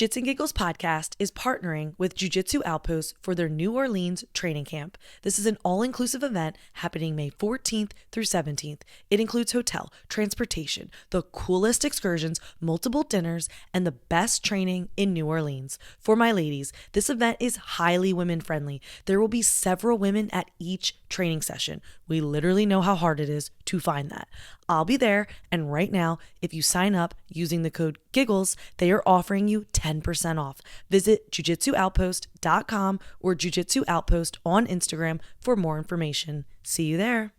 Jits and Giggles podcast is partnering with Jiu-Jitsu Outpost for their New Orleans training camp. This is an all-inclusive event happening May 14th through 17th. It includes hotel, transportation, the coolest excursions, multiple dinners, and the best training in New Orleans. For my ladies, this event is highly women-friendly. There will be several women at each training session. We literally know how hard it is to find that. I'll be there, and right now, if you sign up using the code GIGGLES, they are offering you 10% off. Visit jujitsuoutpost.com or Jiu-Jitsu Outpost on Instagram for more information. See you there.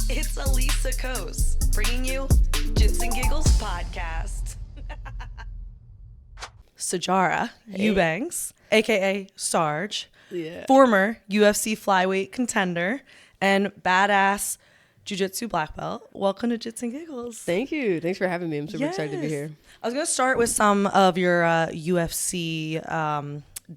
It's Alysa Kos bringing you Jits and Giggles podcast. Sijara, Eubanks, aka Sarj, former UFC flyweight contender and badass Jiu-Jitsu black belt. Welcome to Jits and Giggles. Thank you. Thanks for having me. I'm super excited to be here. I was going to start with some of your UFC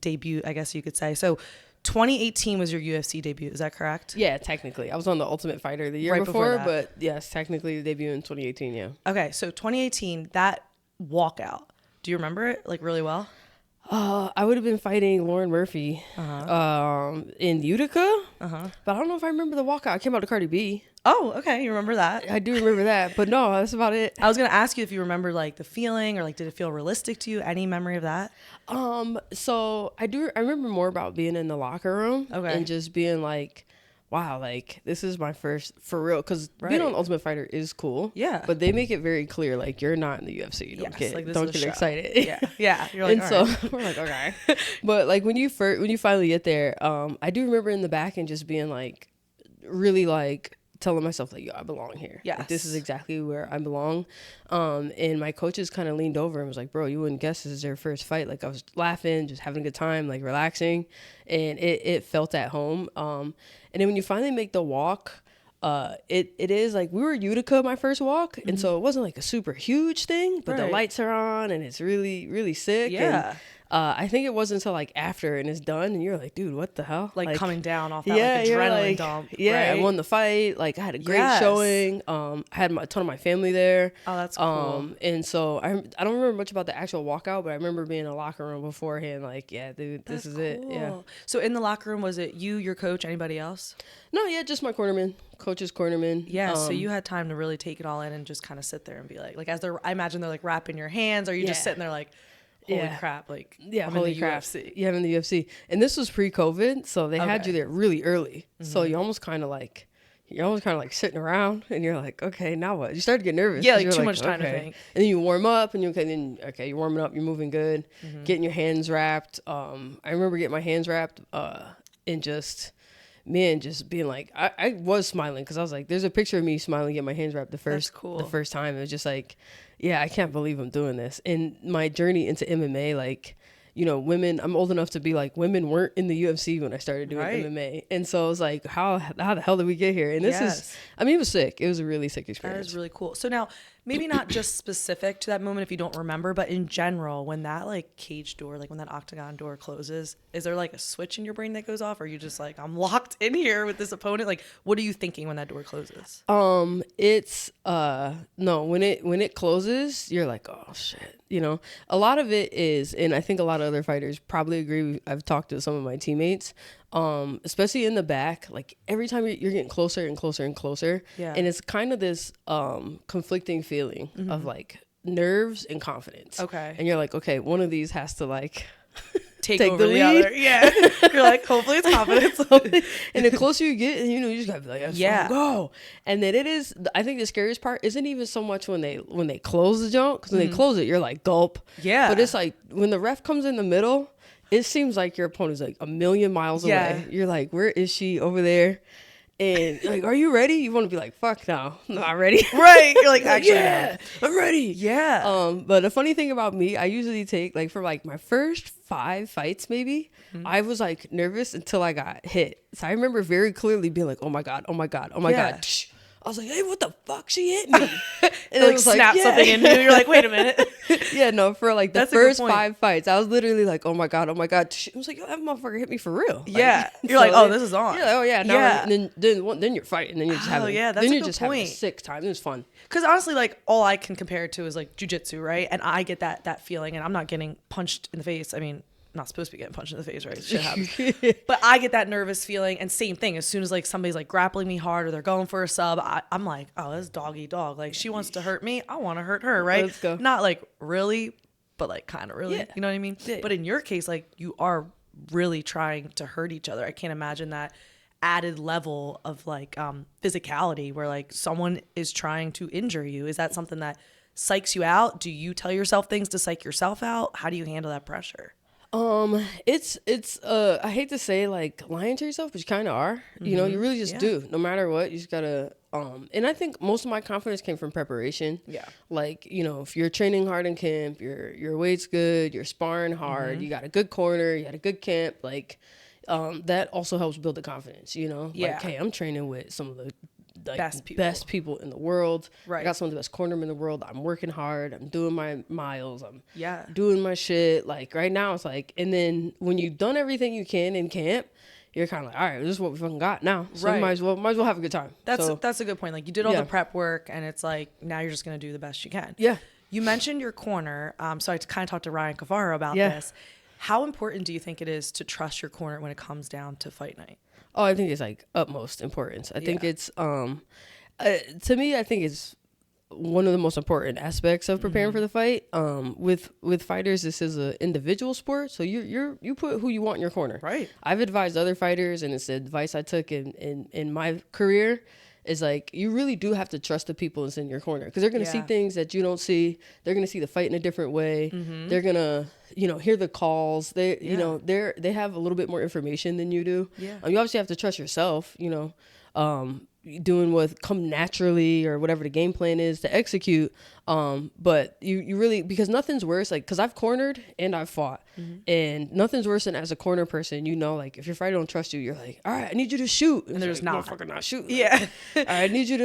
debut, I guess you could say. So 2018 was your UFC debut. Is that correct? Yeah, technically. I was on the Ultimate Fighter the year Right before that. but yes, technically the debut in 2018, yeah. Okay, so 2018, that walkout, do you remember it like really well? I would have been fighting Lauren Murphy in Utica, but I don't know if I remember the walkout. I came out to Cardi B. Oh, okay. You remember that? I do remember that, but no, that's about it. I was going to ask you if you remember like the feeling or like did it feel realistic to you? Any memory of that? So I remember more about being in the locker room and just being like, wow, like this is my first for real, because being on Ultimate Fighter is cool. Yeah. But they make it very clear, like you're not in the UFC. Don't get excited. Yeah. You're like, and so we're like, okay. But like when you finally get there, I do remember in the back and just being like, really like telling myself like, yo, I belong here. Yeah. Like, this is exactly where I belong. And my coaches kind of leaned over and was like, bro, you wouldn't guess this is their first fight. Like I was laughing, just having a good time, like relaxing, and it felt at home. And then when you finally make the walk, it is like, we were Utica my first walk, and so it wasn't like a super huge thing, but the lights are on and it's really, really sick. Yeah. And I think it wasn't until like after and it's done and you're like, dude, what the hell? Like coming down off that like adrenaline dump. Yeah, I won the fight. Like I had a great showing. I had a ton of my family there. Oh, that's cool. And so I don't remember much about the actual walkout, but I remember being in a locker room beforehand. Like, yeah, dude, this is it. Yeah. So in the locker room, was it you, your coach, anybody else? No, yeah, just my cornerman, coach's cornerman. Yeah, so you had time to really take it all in and just kind of sit there and be like as they're, I imagine they're like wrapping your hands, or you just sitting there like, holy crap, like, I'm holy in the crap. UFC. Yeah, I'm in the UFC. And this was pre-COVID, so they had you there really early. So you're almost kind of like sitting around and you're like, okay, now what? You start to get nervous. Yeah, like too much time to think. And then you warm up and you're warming up, you're moving good, getting your hands wrapped. I remember getting my hands wrapped and just being like, I was smiling because I was like, there's a picture of me smiling, getting my hands wrapped the first time. It was just like, yeah, I can't believe I'm doing this. And my journey into MMA, like, you know, women, I'm old enough to be like, women weren't in the UFC when I started doing MMA. And so I was like, how the hell did we get here? And this is, I mean, it was sick. It was a really sick experience. That is really cool. So now, maybe not just specific to that moment if you don't remember, but in general, when that like cage door, like when that octagon door closes, is there like a switch in your brain that goes off? Or are you just like, I'm locked in here with this opponent? Like, what are you thinking when that door closes? It's no, when it closes, you're like, oh shit. You know, a lot of it is, and I think a lot of other fighters probably agree. I've talked to some of my teammates, especially in the back, like every time you're getting closer and closer and closer. Yeah. And it's kind of this conflicting feeling of like nerves and confidence. Okay. And you're like, okay, one of these has to like take over the lead. Other. Yeah. You're like, hopefully it's confidence. And the closer you get, you know, you just gotta be like, go. And then it is, I think the scariest part isn't even so much when they close the jump, because when they close it, you're like, gulp. Yeah. But it's like when the ref comes in the middle, it seems like your opponent's like a million miles away. You're like, where is she? Over there. And like, are you ready? You want to be like, fuck no, I'm not ready. Right. You're like, actually, yeah, I'm ready. Yeah. But the funny thing about me, I usually take like for like my first 5 fights, maybe I was like nervous until I got hit. So I remember very clearly being like, oh my God. I was like, hey, what the fuck? She hit me. And like snap something in you. You're like, wait a minute. Yeah, no, for like the first 5 fights, I was literally like, oh my God. I was like, yo, that motherfucker hit me for real. Yeah. Like, you're like, oh, this is on. You're like, oh yeah. Now then you're fighting. Then you're just having, that's then a you're good just point. having a sick time. It was fun. Because honestly, like all I can compare it to is like jujitsu, right? And I get that feeling, and I'm not getting punched in the face. I mean, I'm not supposed to be getting punched in the face, right? Shit happens. But I get that nervous feeling, and same thing. As soon as like somebody's like grappling me hard or they're going for a sub, I'm like, oh, this dog eat dog. Like she wants to hurt me, I want to hurt her, right? Let's go. Not like really, but like kind of really. Yeah. You know what I mean? Yeah. But in your case, like you are really trying to hurt each other. I can't imagine that added level of like physicality where like someone is trying to injure you. Is that something that psychs you out? Do you tell yourself things to psych yourself out? How do you handle that pressure? It's I hate to say like lying to yourself, but you kind of are. You know, you really just do. No matter what, you just gotta. And I think most of my confidence came from preparation. Yeah. Like, you know, if you're training hard in camp, your weight's good, you're sparring hard, you got a good corner, you got a good camp, like, that also helps build the confidence. You know, like, hey, I'm training with some of the best people in the world. Right. I got some of the best cornermen in the world. I'm working hard. I'm doing my miles. I'm doing my shit. Like right now, it's like, and then when you've done everything you can in camp, you're kind of like, all right, this is what we fucking got now. So might as well have a good time. That's a good point. Like you did all the prep work, and it's like now you're just gonna do the best you can. Yeah. You mentioned your corner. So I kind of talked to Ryan Cavaro about this. How important do you think it is to trust your corner when it comes down to fight night? Oh, I think it's like utmost importance. I think it's to me, I think it's one of the most important aspects of preparing for the fight. With fighters, this is an individual sport, so you put who you want in your corner. Right. I've advised other fighters, and it's the advice I took in my career. Is like you really do have to trust the people that's in your corner because they're gonna see things that you don't see. They're gonna see the fight in a different way. They're gonna hear the calls. They they have a little bit more information than you do. Yeah. You obviously have to trust yourself. Doing what come naturally or whatever the game plan is to execute. But you really, because nothing's worse, like, cause I've cornered and I've fought and nothing's worse than as a corner person, like if your fighter don't trust you, you're like, all right, I need you to shoot. And there's like, motherfucker not shooting. Yeah. All right, I need you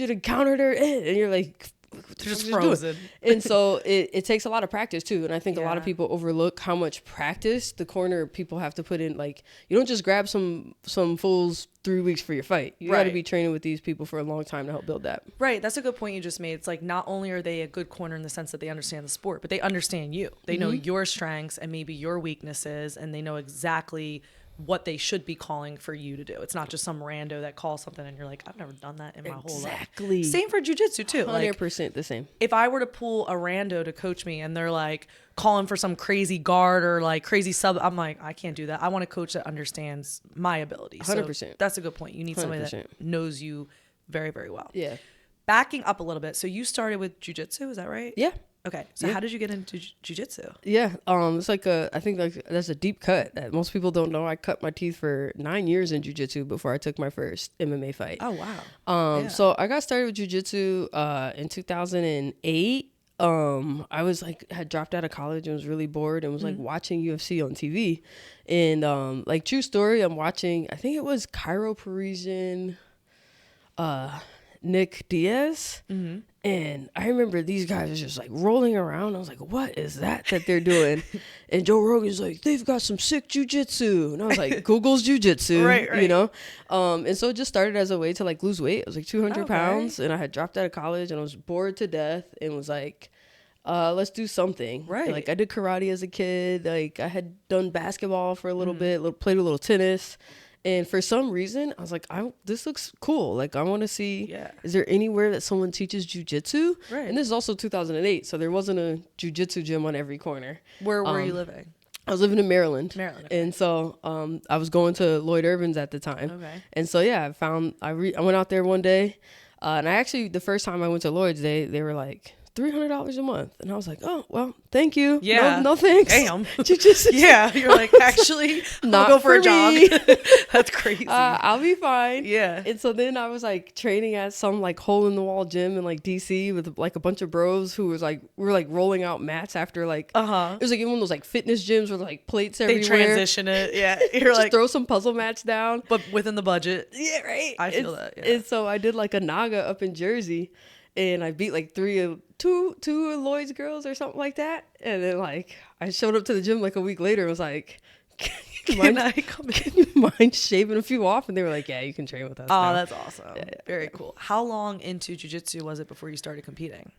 to counter their in. And you're like, just frozen. And so it takes a lot of practice too. And I think a lot of people overlook how much practice the corner people have to put in. Like you don't just grab some fools 3 weeks for your fight. You got to be training with these people for a long time to help build that. Right. That's a good point you just made. It's like not only are they a good corner in the sense that they understand the sport, but they understand you. They know your strengths and maybe your weaknesses, and they know exactly what they should be calling for you to do. It's not just some rando that calls something and you're like, I've never done that in my whole life. Exactly. Same for jiu-jitsu too. 100% like, the same. If I were to pull a rando to coach me and they're like calling for some crazy guard or like crazy sub, I'm like, I can't do that. I want a coach that understands my ability. 100%. So that's a good point. You need somebody 100%. That knows you very, very well. Yeah. Backing up a little bit. So you started with jiu-jitsu, is that right? Yeah. Okay, so how did you get into jiu-jitsu? Yeah, it's like I think like that's a deep cut that most people don't know. I cut my teeth for 9 years in jiu-jitsu before I took my first MMA fight. Oh wow! So I got started with jiu-jitsu in 2008. I was like had dropped out of college and was really bored and was like watching UFC on TV, and like true story, I'm watching. I think it was Cairo Parisian, Nick Diaz. And I remember these guys are just like rolling around. I was like, what is that they're doing? And Joe Rogan's like, they've got some sick jujitsu. And I was like, Google's jujitsu, right. And so it just started as a way to like lose weight. I was like 200 pounds and I had dropped out of college and I was bored to death and was like, let's do something. Right. Like I did karate as a kid. Like I had done basketball for a little bit, played a little tennis. And for some reason, I was like, this looks cool. Like, I want to see, is there anywhere that someone teaches jujitsu? Right. And this is also 2008, so there wasn't a jujitsu gym on every corner. Where were you living? I was living in Maryland. Okay. And so I was going to Lloyd Irvin's at the time. Okay. And so, yeah, I went out there one day. And I actually, the first time I went to Lloyd's, they were like $300 a month. And I was like, oh, well, thank you. Yeah. No thanks. Damn. Yeah. You're like, actually, not I'll go for a me. jog. That's crazy. I'll be fine. Yeah. And so then I was like training at some like hole in the wall gym in like DC with like a bunch of bros who was like, we were like rolling out mats after like, it was like in one of those like fitness gyms with like plates everywhere. They transition it. Yeah. You're just like, throw some puzzle mats down. But within the budget. Yeah, right. I feel that. Yeah. And so I did like a Naga up in Jersey. And I beat like two of Lloyd's girls or something like that. And then like I showed up to the gym like a week later and was like, can you mind shaving a few off? And they were like, yeah, you can train with us. Oh, now. that's awesome. Yeah, very cool. How long into jiu-jitsu was it before you started competing?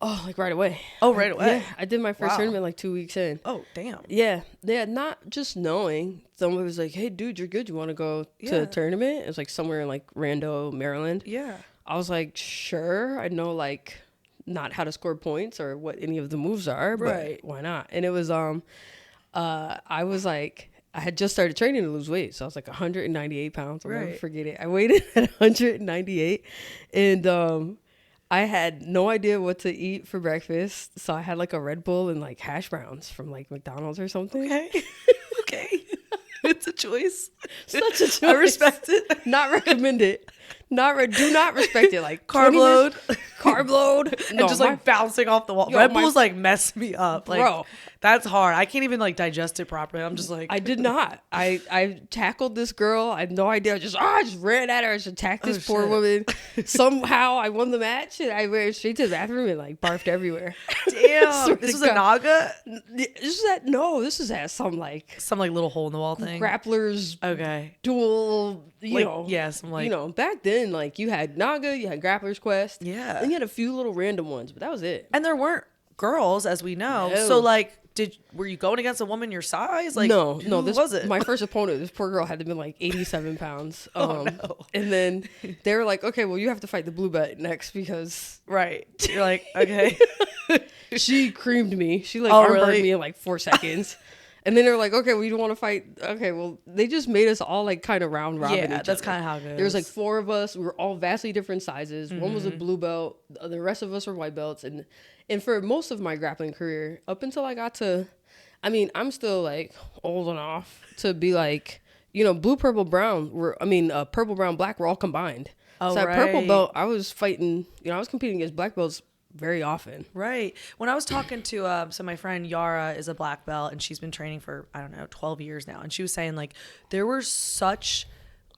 Oh, like right away. Oh, right away. Yeah, I did my first tournament like 2 weeks in. Oh, damn. Yeah, not just knowing. Someone was like, hey, dude, you're good. You want to go to a tournament? It was like somewhere in like Rando, Maryland. Yeah. I was like, sure. I know like not how to score points or what any of the moves are, but why not? And it was I was like, I had just started training to lose weight, so I was like 198 pounds. I'll never forget it. I weighed in at 198, and I had no idea what to eat for breakfast, so I had like a Red Bull and like hash browns from like McDonald's or something. Okay. Okay. It's a choice. Such a choice. I respect it. Not recommend it. Do not respect it. Like carb load. No, and just like bouncing off the wall. Red Bulls like mess me up. Like, bro, that's hard. I can't even like digest it properly. I'm just like, I did not. I tackled this girl. I had no idea. I just ran at her. I just attacked this poor woman. Somehow I won the match, and I went straight to the bathroom and like barfed everywhere. Damn. This was a Naga? This is at some little hole in the wall thing. Grapplers. Okay. Dual. You know, back then, like you had Naga, you had Grappler's Quest. Yeah. And you had a few little random ones, but that was it. And there weren't girls, as we know. No. So like, were you going against a woman your size? Like, no. This was it. My first opponent, this poor girl, had to be like 87 pounds. Oh, no. And then they were like, okay, well, you have to fight the blue belt next because you're like, okay. She creamed me. She like armbarred me in like 4 seconds. And then they're like, okay, well, you don't want to fight. Okay, well, they just made us all like kind of round robin. Yeah, that's kind of how it goes. There was like 4 of us. We were all vastly different sizes. One was a blue belt. The rest of us were white belts. And for most of my grappling career, up until I got to, I mean, I'm still like old enough to be like, you know, blue, purple, brown. Purple, brown, black were all combined. Oh, so at purple belt, I was fighting, you know, I was competing against black belts very often. Right. When I was talking to so my friend Yara is a black belt and she's been training for 12 years now, and she was saying like there were such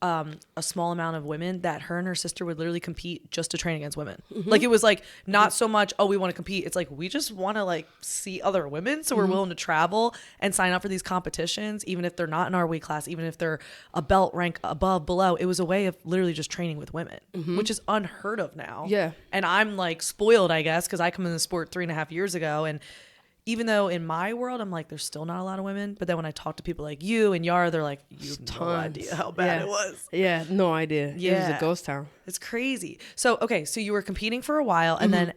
a small amount of women that her and her sister would literally compete just to train against women. Like it was like not so much, oh, we want to compete. It's like we just want to like see other women, so we're willing to travel and sign up for these competitions, even if they're not in our weight class, even if they're a belt rank above, below. It was a way of literally just training with women, which is unheard of now. Yeah. And I'm like spoiled, I guess, because I come in the sport 3.5 years ago, and even though in my world, I'm like, there's still not a lot of women. But then when I talk to people like you and Yara, they're like, you have no idea how bad it was. Yeah, no idea. Yeah. It was a ghost town. It's crazy. So, okay, so you were competing for a while. And then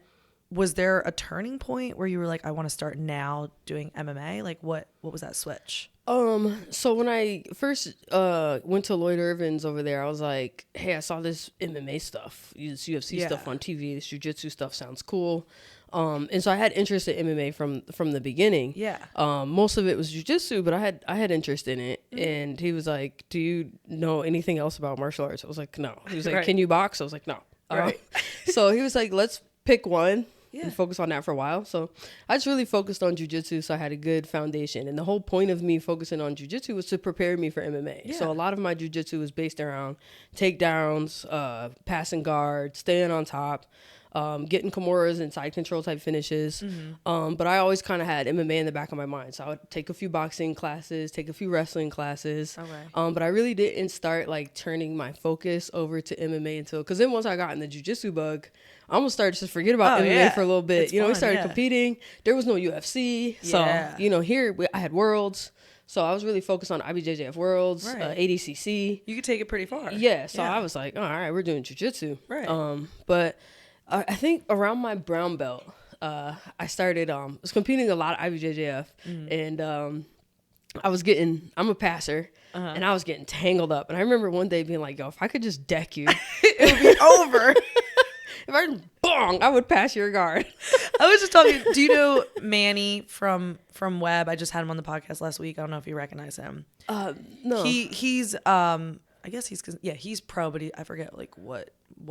was there a turning point where you were like, I want to start now doing MMA? Like, what was that switch? So when I first went to Lloyd Irvin's over there, I was like, hey, I saw this MMA stuff, this UFC stuff on TV, this jiu-jitsu stuff sounds cool. And so I had interest in MMA from the beginning. Yeah. Most of it was jiu-jitsu, but I had interest in it. And he was like, do you know anything else about martial arts? I was like, no. He was like, can you box? I was like, no. Right. So he was like, let's pick one. And focus on that for a while. So I just really focused on jiu-jitsu, so I had a good foundation. And the whole point of me focusing on jiu-jitsu was to prepare me for MMA. Yeah. So a lot of my jiu-jitsu was based around takedowns, passing guard, staying on top, getting Kimuras and side control type finishes. But I always kind of had MMA in the back of my mind. So I would take a few boxing classes, take a few wrestling classes. Okay. But I really didn't start like turning my focus over to MMA until, because then once I got in the jiu-jitsu bug, I almost started to forget about MMA for a little bit. It's fun, we started competing. There was no UFC. So, here I had Worlds. So I was really focused on IBJJF Worlds, ADCC. You could take it pretty far. Yeah. So I was like, all right, we're doing jiu-jitsu. Right. But I think around my brown belt, I started, was competing a lot of IBJJF. And I'm a passer. And I was getting tangled up. And I remember one day being like, yo, if I could just deck you, it would be over. If I just bong, I would pass your guard. I was just talking. Do you know Manny from Web? I just had him on the podcast last week. I don't know if you recognize him. No. He's I guess he's pro, but I forget like what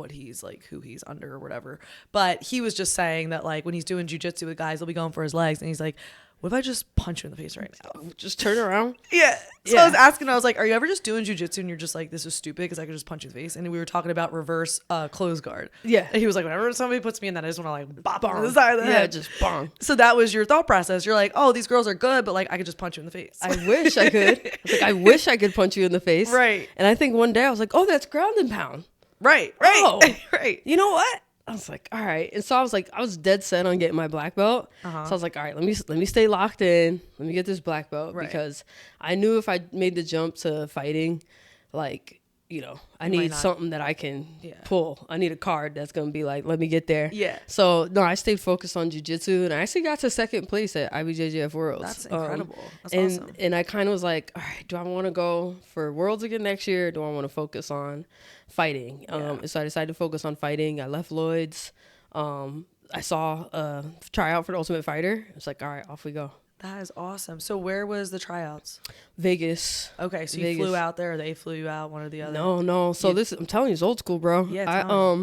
he's like, who he's under or whatever. But he was just saying that like when he's doing jujitsu with guys, he'll be going for his legs, and he's like, what if I just punch you in the face right now? Just turn around. Yeah. So I was asking, I was like, are you ever just doing jujitsu and you're just like, this is stupid because I could just punch you in the face? And we were talking about reverse close guard. Yeah. And he was like, whenever somebody puts me in that, I just want to like bop on the side of the head. Yeah, just bong. So that was your thought process. You're like, oh, these girls are good, but like I could just punch you in the face. I wish I could. I was like, I wish I could punch you in the face. Right. And I think one day I was like, oh, that's ground and pound. Right. Oh, right. You know what? I was like, all right. And so I was dead set on getting my black belt. So I was like, all right, let me stay locked in. Let me get this black belt because I knew if I made the jump to fighting, like, you know, I need something that I can pull. I need a card that's going to be like, let me get there. Yeah. So no, I stayed focused on jiu-jitsu, and I actually got to second place at IBJJF Worlds. That's incredible. That's awesome. And I kind of was like, all right, do I want to go for Worlds again next year? Or do I want to focus on fighting? So I decided to focus on fighting. I left Lloyd's. I saw a tryout for the Ultimate Fighter. It's like, all right, off we go. That is awesome. So where was the tryouts? Vegas. Okay, so you flew out there, or they flew you out, one or the other? No. So I'm telling you, it's old school, bro. Yeah.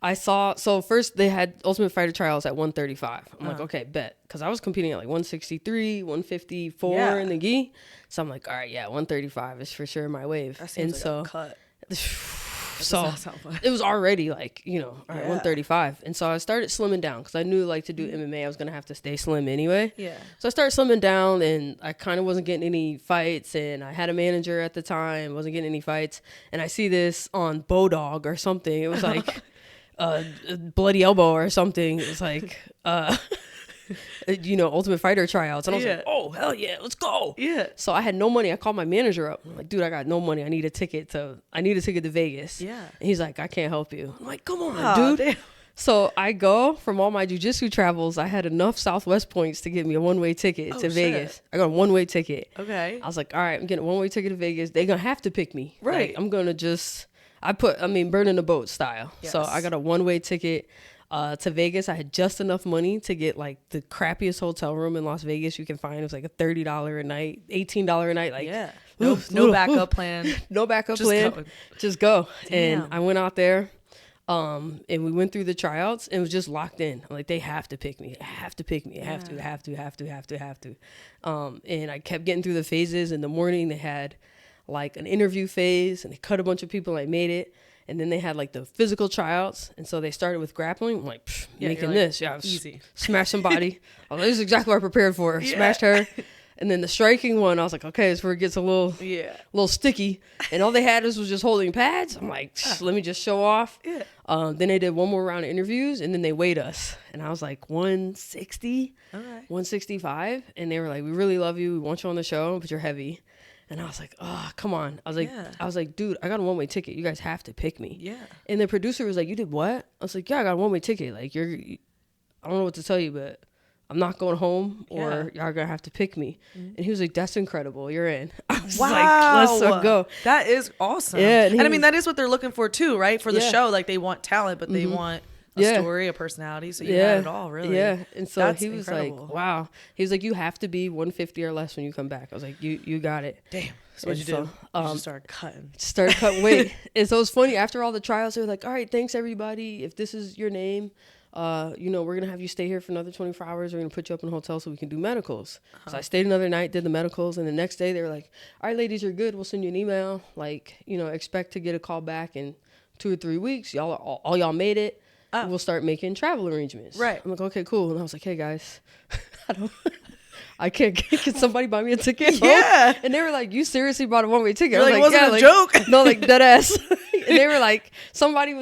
I saw. So first they had Ultimate Fighter trials at 135. I'm like, okay, bet, because I was competing at like 163, 154 in the gi. So I'm like, all right, 135 is for sure my wave. That seems like a cut. So it was already like, you know, all right, 135. And so I started slimming down because I knew like to do MMA, I was going to have to stay slim anyway. Yeah. So I started slimming down, and I kind of wasn't getting any fights. And I had a manager at the time, wasn't getting any fights. And I see this on Bodog or something. It was like a bloody elbow or something. It was like, you know, Ultimate Fighter tryouts. And I was like, oh, hell yeah, let's go. Yeah. So I had no money. I called my manager up. I'm like, dude, I got no money. I need a ticket to Vegas. Yeah. And he's like, I can't help you. I'm like, come on, dude. Damn. So I go from all my jiu-jitsu travels. I had enough Southwest points to get me a one-way ticket to Vegas. Shit. I got a one-way ticket. Okay. I was like, all right, I'm getting a one-way ticket to Vegas. They're going to have to pick me. Right. Like, I'm going to just, burning the boat style. Yes. So I got a one-way ticket to Vegas. I had just enough money to get like the crappiest hotel room in Las Vegas you can find. It was like a $30 a night, $18 a night. Like, no backup plan. No backup plan. Just go. Damn. And I went out there. And we went through the tryouts, and it was just locked in. I'm like, they have to pick me. I have to pick me. I have to. And I kept getting through the phases. In the morning, they had like an interview phase, and they cut a bunch of people. I made it. And then they had like the physical tryouts. And so they started with grappling. I'm like, making this. Yeah, easy. Smash somebody. Oh, this is exactly what I prepared for. Yeah. Smashed her. And then the striking one, I was like, okay, it's where it gets a little sticky. And all they had was just holding pads. I'm like, let me just show off. Yeah. Then they did one more round of interviews, and then they weighed us. And I was like 160, 165. And they were like, we really love you. We want you on the show, but you're heavy. And I was like, oh, come on. I was like, dude, I got a one-way ticket. You guys have to pick me. Yeah. And the producer was like, you did what? I was like, yeah, I got a one-way ticket. Like, I don't know what to tell you, but I'm not going home, or y'all are going to have to pick me. Mm-hmm. And he was like, that's incredible. You're in. I was like, let's go. That is awesome. Yeah. And I mean, that is what they're looking for too, right? For the show. Like, they want talent, but they want a story, a personality. So you had it all, really. Yeah. And so he was incredible. Like, wow. He was like, you have to be 150 or less when you come back. I was like, you got it. Damn. So what'd you do? You just started cutting. Started cutting weight. And so it was funny. After all the trials, they were like, all right, thanks everybody. If this is your name, you know, we're going to have you stay here for another 24 hours. We're going to put you up in a hotel so we can do medicals. So I stayed another night, did the medicals. And the next day they were like, all right, ladies, you're good. We'll send you an email. Like, you know, expect to get a call back in 2 or 3 weeks. All y'all made it. We'll start making travel arrangements. Right. I'm like, okay, cool. And I was like, hey guys, can somebody buy me a ticket? Yeah. And they were like, you seriously bought a one-way ticket? I was like, wasn't a joke. No, like dead ass. And they were like, somebody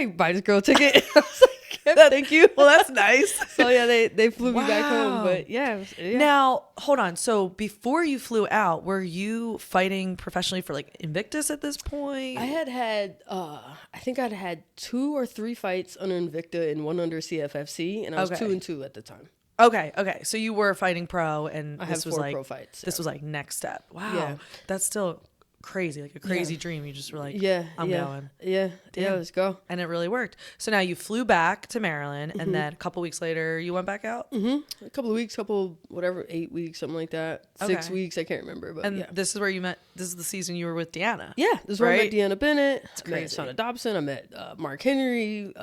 buy this girl a ticket. I was like, thank you. Well, that's nice. So yeah, they flew me back home. But yeah. Now, hold on. So before you flew out, were you fighting professionally for like Invictus at this point? I had I think I'd had 2 or 3 fights under Invicta and 1 under CFFC, and I was 2-2 at the time. Okay. So you were fighting pro, and I have 4 pro fights. This was like next step. Wow. Yeah. That's still crazy, like a crazy dream. You just were like, I'm going. Yeah. Damn. Yeah, let's go. And it really worked. So now you flew back to Maryland, and then a couple weeks later, you went back out? A couple of weeks, 8 weeks, something like that. 6 weeks, I can't remember. But and this is where you met, this is the season you were with Deanna. Yeah, this is where I met Deanna Bennett. I met Shauna Dobson. I met Mark Henry,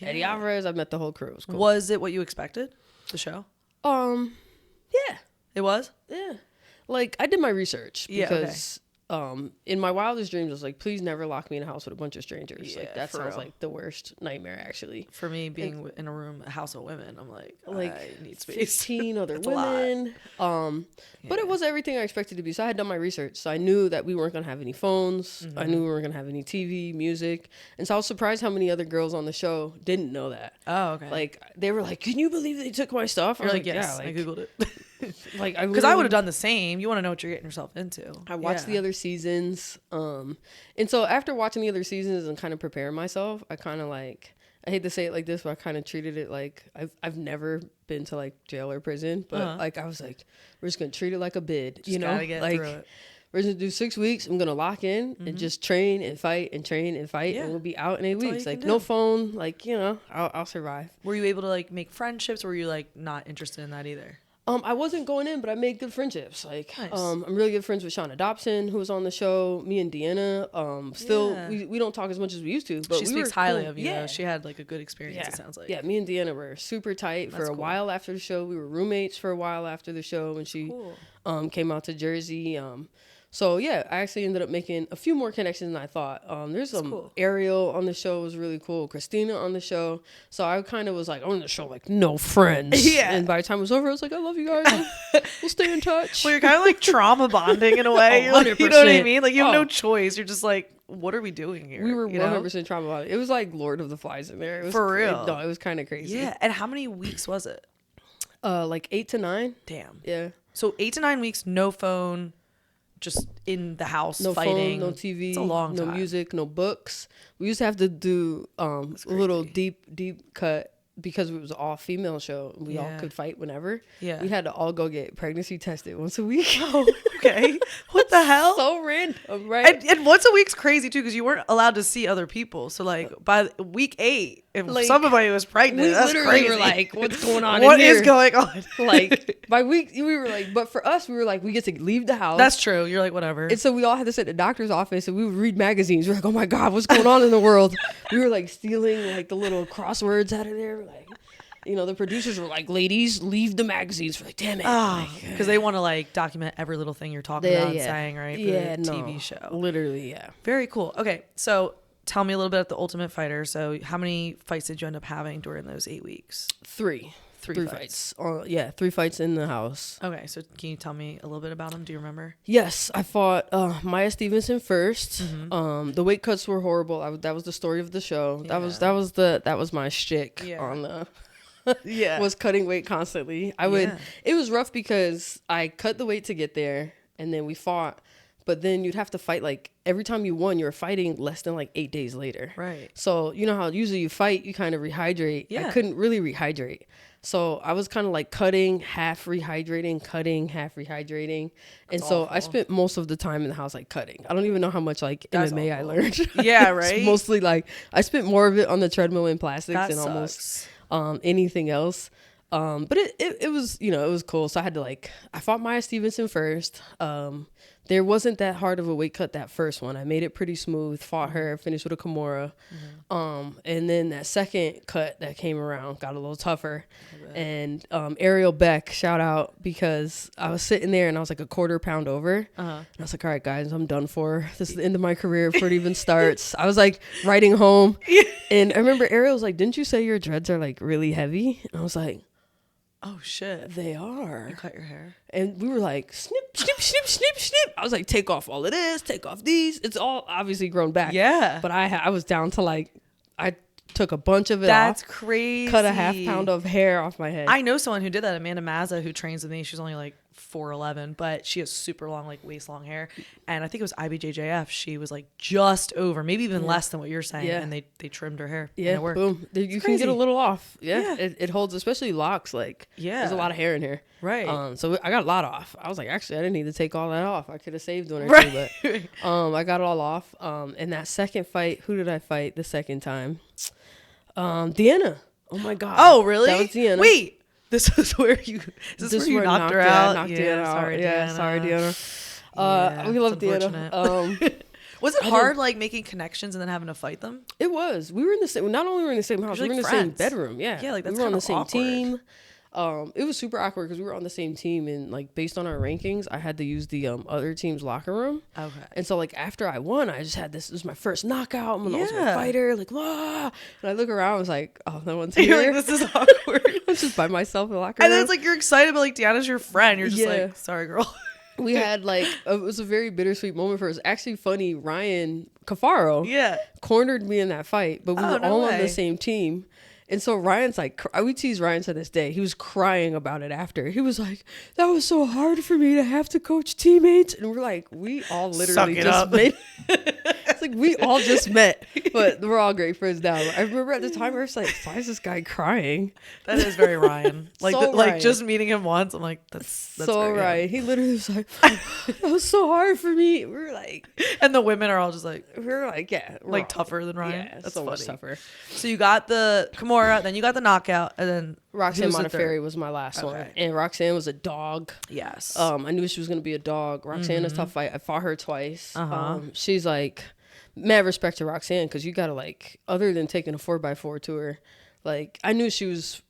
Eddie Alvarez. I met the whole crew. It was cool. Was it what you expected, the show? Yeah. It was? Yeah. Like, I did my research because in my wildest dreams, I was like, please never lock me in a house with a bunch of strangers. Like, that sounds like the worst nightmare, actually. For me, being in a room, a house of women, I'm like I need space. 15 other women. But it was everything I expected to be. So I had done my research. So I knew that we weren't going to have any phones. I knew we weren't going to have any TV, music. And so I was surprised how many other girls on the show didn't know that. Oh, okay. Like, they were like, can you believe they took my stuff? You're like, yes, I Googled it. Like, because I would have done the same. You want to know what you're getting yourself into. I watched the other seasons, and so after watching the other seasons and kind of preparing myself, I kind of like, I hate to say it like this, but I kind of treated it like I've never been to like jail or prison, but like I was like, we're just gonna treat it like a bid, you know, like we're gonna do 6 weeks. I'm gonna lock in and just train and fight and train and fight, and we'll be out in 8 weeks. Like no phone, like, you know, I'll survive. Were you able to like make friendships, or were you like not interested in that either? I wasn't going in, but I made good friendships. Like, nice. I'm really good friends with Shauna Dobson, who was on the show. Me and Deanna, we don't talk as much as we used to. But she speaks highly of you, though. She had like a good experience, it sounds like. Yeah, me and Deanna were super tight for a while after the show. We were roommates for a while after the show when she came out to Jersey. So yeah, I actually ended up making a few more connections than I thought. There's Ariel on the show was really cool. Christina on the show. So I kind of was like on the show like no friends. Yeah. And by the time it was over, I was like, I love you guys. We'll stay in touch. Well, you're kind of like trauma bonding in a way. 100%. You know what I mean? Like you have no choice. You're just like, what are we doing here? We were 100% trauma bonding. It was like Lord of the Flies in there. It was for real. No, it was kind of crazy. Yeah. And how many weeks was it? Like 8 to 9. Damn. Yeah. So 8 to 9 weeks, no phone. Just in the house, no fighting, phone, no TV, it's a long time. No music, no books. We used to have to do a little deep cut because it was an all female show. And we all could fight whenever. Yeah, we had to all go get pregnancy tested once a week. Oh, okay. What the hell? So random, right? And once a week's crazy too, because you weren't allowed to see other people. So like by week 8, if somebody was pregnant, that's crazy. Were like, what's going on? What is going on? Like by week, we were like, but for us, we were like, we get to leave the house. That's true. You're like, whatever. And so we all had to sit in the doctor's office and we would read magazines. We're like, oh my God, what's going on in the world? We were like stealing like the little crosswords out of there. Like, you know, the producers were like, ladies, leave the magazines. We're like, damn it. Because they want to like document every little thing you're talking about and saying, right? For the TV show. Literally, yeah. Very cool. Okay, so tell me a little bit about The Ultimate Fighter. So how many fights did you end up having during those 8 weeks? Three fights. 3 fights in the house. Okay, so can you tell me a little bit about them? Do you remember? Yes, I fought Maya Stevenson first. The weight cuts were horrible. That was the story of the show. Yeah. That was my shtick on the was cutting weight constantly. It was rough because I cut the weight to get there and then we fought, but then you'd have to fight like every time you won, you're fighting less than like 8 days later. Right. So you know how usually you fight, you kind of rehydrate. Yeah. I couldn't really rehydrate. So I was kind of like cutting, half rehydrating, cutting, half rehydrating. And so I spent most of the time in the house like cutting. I don't even know how much like MMA I learned. Yeah, right. It's mostly like I spent more of it on the treadmill in plastics than almost anything else. But it was, you know, it was cool. So I had to I fought Maya Stevenson first. There wasn't that hard of a weight cut that first one. I made it pretty smooth, fought her, finished with a Kimura. And then that second cut that came around got a little tougher. And Ariel Beck, shout out, because I was sitting there and I was like a quarter pound over. And I was like, all right, guys, I'm done for. This is the end of my career before it even starts. I was like riding home. And I remember Ariel was like, didn't you say your dreads are like really heavy? And I was like, oh shit, they are. You cut your hair. And we were like, snip, snip, snip, snip, snip. I was like, take off all of this, take off these. It's all obviously grown back. Yeah. But I was down to I took a bunch of it off. That's crazy. Cut a half pound of hair off my head. I know someone who did that, Amanda Mazza, who trains with me. She's only like 4'11", but she has super long, like waist long hair. And I think it was IBJJF. She was like just over, maybe even less than what you're saying. Yeah. And they trimmed her hair. Yeah, and it worked. Boom. You can get a little off. Yeah. It holds, especially locks. Like, there's a lot of hair in here. Right. So I got a lot off. I was like, actually, I didn't need to take all that off. I could have saved one or two, but I got it all off. And that second fight, who did I fight the second time? Deanna. Oh my God. Oh, really? That was Deanna. Wait. This is where you knocked her out. Knocked Deanna out. Sorry, Deanna. Sorry, Deanna. We love Deanna. Was it hard, like making connections and then having to fight them? It was. We were in the same. Not only were we in the same house, we were in the same bedroom. Yeah. Yeah, like that's we were on the same awkward. team. It was super awkward because we were on the same team, and like based on our rankings, I had to use the other team's locker room. Okay. And so like after I won, I just had this. This was my first knockout. I'm an ultimate fighter. Like, wah! And I look around, I was like, oh, no one's here. You're like, this is awkward. I was just by myself in the locker room. And then it's like you're excited, but like Deanna's your friend. You're just like, sorry, girl. We had like it was a very bittersweet moment for us. Actually, funny. Ryan Cafaro, cornered me in that fight, but we were all on the same team. And so Ryan's like, we tease Ryan to this day. He was crying about it after. He was like, that was so hard for me to have to coach teammates. And we're like, we all literally just met. It's like, we all just met. But we're all great friends now. I remember at the time, I was like, why is this guy crying? That is very Ryan. Like, so like just meeting him once, I'm like, that's so Ryan. He literally was like, that was so hard for me. We were like. And the women are all just like. We're like, yeah. Like all, tougher than Ryan. Yeah, that's so funny. Much tougher. So you got the Kimura, then you got the knockout, and then Roxanne Modafferi was my last one. And Roxanne was a dog. Yes. I knew she was going to be a dog. Roxanne is a tough fight. I fought her twice. She's like, mad respect to Roxanne, because you got to like, other than taking a 4x4 to her, like I knew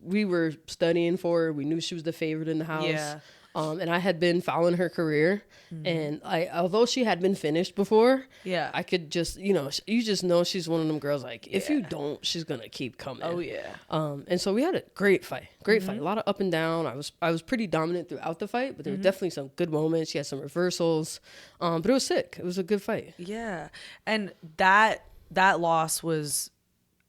we were studying for her. We knew she was the favorite in the house. Yeah. And I had been following her career, and although she had been finished before, I could just, you just know she's one of them girls, like, if you don't, she's going to keep coming. Oh, yeah. And so we had a great fight, a lot of up and down. I was pretty dominant throughout the fight, but there were definitely some good moments. She had some reversals, but it was sick. It was a good fight. Yeah. And that loss was...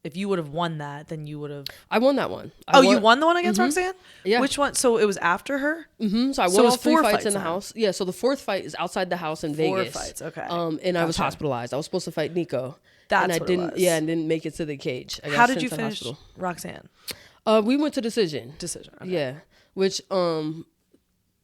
If you would have won that, then you would have... I won that one. You won the one against Roxanne? Yeah. Which one? So it was after her? Mm-hmm. So I won all 3 fights in the house. Yeah, so the 4th fight is outside the house in Vegas. 4 fights, okay. And I was hospitalized. I was supposed to fight Nico. That's and I what didn't, it was. Yeah, and didn't make it to the cage. How did you finish Roxanne? We went to decision. Okay. Yeah, which... on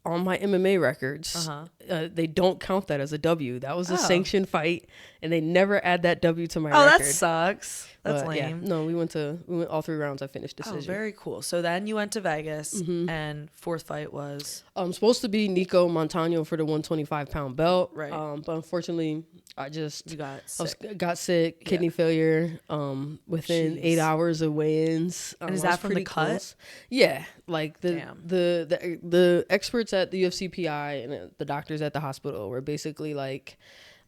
my MMA records, they don't count that as a W. That was a sanctioned fight, and they never add that W to my record. Oh, that sucks. That's lame. Yeah. No, we went all 3 rounds. I finished decision. Oh, very cool. So then you went to Vegas, and 4th fight was supposed to be Nico Montano for the 125-pound belt. Right. But unfortunately, you got sick, kidney failure. Within 8 hours of weigh-ins. And is that from the cut? Close. Yeah, like the experts at the UFC PI and the doctors at the hospital were basically like.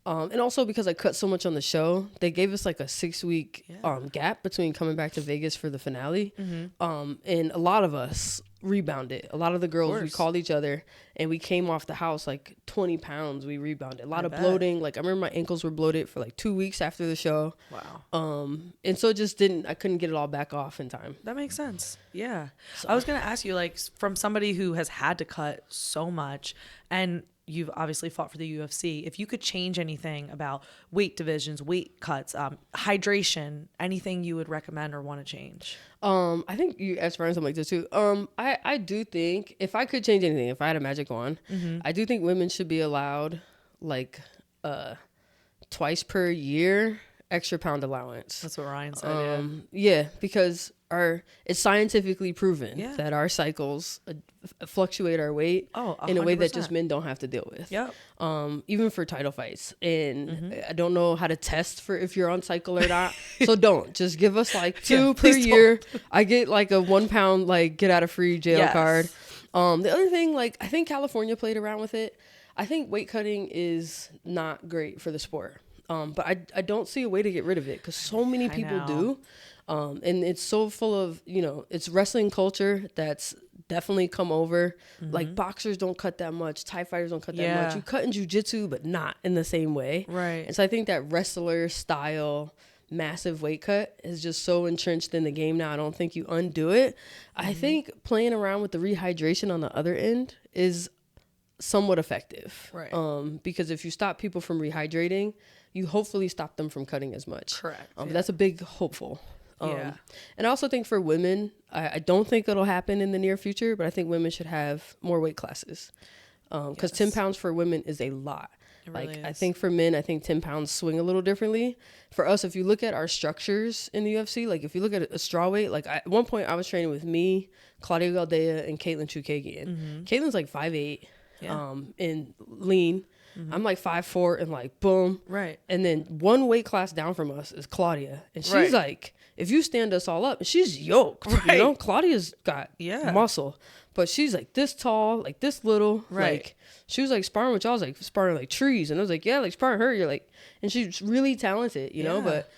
And also because I cut so much on the show, they gave us like a 6-week gap between coming back to Vegas for the finale. And a lot of us rebounded. A lot of the girls, we called each other and we came off the house like 20 pounds. We rebounded. A lot of bloating. Like I remember my ankles were bloated for like 2 weeks after the show. Wow. And so I couldn't get it all back off in time. That makes sense. Yeah. So. I was going to ask you, like, from somebody who has had to cut so much, and you've obviously fought for the UFC, if you could change anything about weight divisions, weight cuts, hydration, anything you would recommend or want to change? I think you asked for something like this too. I do think if I could change anything, if I had a magic wand, I do think women should be allowed like twice per year extra pound allowance. That's what Ryan said. Yeah, because it's scientifically proven that our cycles fluctuate our weight in a way that just men don't have to deal with. Yep. Even for title fights. And I don't know how to test for if you're on cycle or not. So don't. Just give us like 2 per year. I get like a 1 pound like get out of free jail card. The other thing, like I think California played around with it. I think weight cutting is not great for the sport. But I don't see a way to get rid of it because so many people do. And it's so full of, it's wrestling culture that's definitely come over. Like boxers don't cut that much. Thai fighters don't cut that much. You cut in jiu-jitsu, but not in the same way. Right. And so I think that wrestler style massive weight cut is just so entrenched in the game now. I don't think you undo it. I think playing around with the rehydration on the other end is somewhat effective. Right. Because if you stop people from rehydrating, you hopefully stop them from cutting as much. Correct. That's a big hopeful. Yeah. And I also think for women, I don't think it'll happen in the near future, but I think women should have more weight classes. Because 10 pounds for women is a lot. Really I think for men, I think 10 pounds swing a little differently. For us, if you look at our structures in the UFC, like if you look at a straw weight, like at one point I was training with me, Claudia Galdea, and Caitlin Chukagian. Mm-hmm. Caitlin's like 5'8", and lean. Mm-hmm. I'm like 5'4" and like boom. Right. And then one weight class down from us is Claudia. And she's like, if you stand us all up, she's yoked. Right. You know, Claudia's got muscle. But she's like this tall, like this little. Right. Like she was like sparring with y'all, I was like sparring like trees. And I was like, yeah, like sparring her. You're like, and she's really talented, you know, but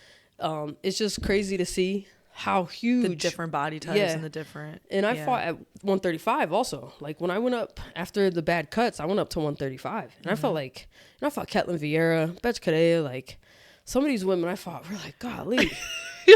it's just crazy to see how huge the different body types and the different. And I fought at 135 also. Like when I went up after the bad cuts, I went up to 135. And I felt like, and I fought Ketlin Vieira, Betch Correa, like some of these women I fought were like, golly.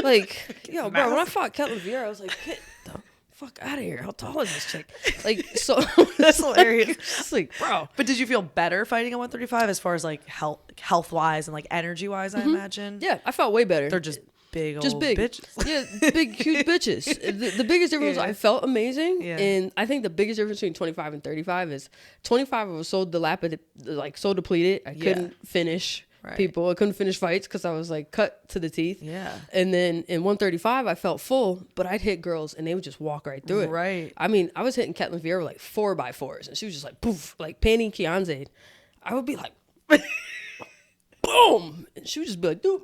Like, yo, bro, when I fought Ketlin Vieira, I was like, get the fuck out of here. How tall is this chick? Like, so that's hilarious. It's like, bro. But did you feel better fighting at 135 as far as like health wise and like energy wise, I imagine? Yeah, I felt way better. They're just big just old big bitches. Yeah, big huge bitches. The biggest difference, I felt amazing, and I think the biggest difference between 25 and 35 is 25 I was so dilapidated, like so depleted, I couldn't finish people. I couldn't finish fights because I was like cut to the teeth. Yeah. And then in 135 I felt full, but I'd hit girls and they would just walk right through it. Right. I mean, I was hitting Ketlin Vieira like 4x4s, and she was just like poof, like Penny Kianze. I would be like boom, and she would just be like, dude.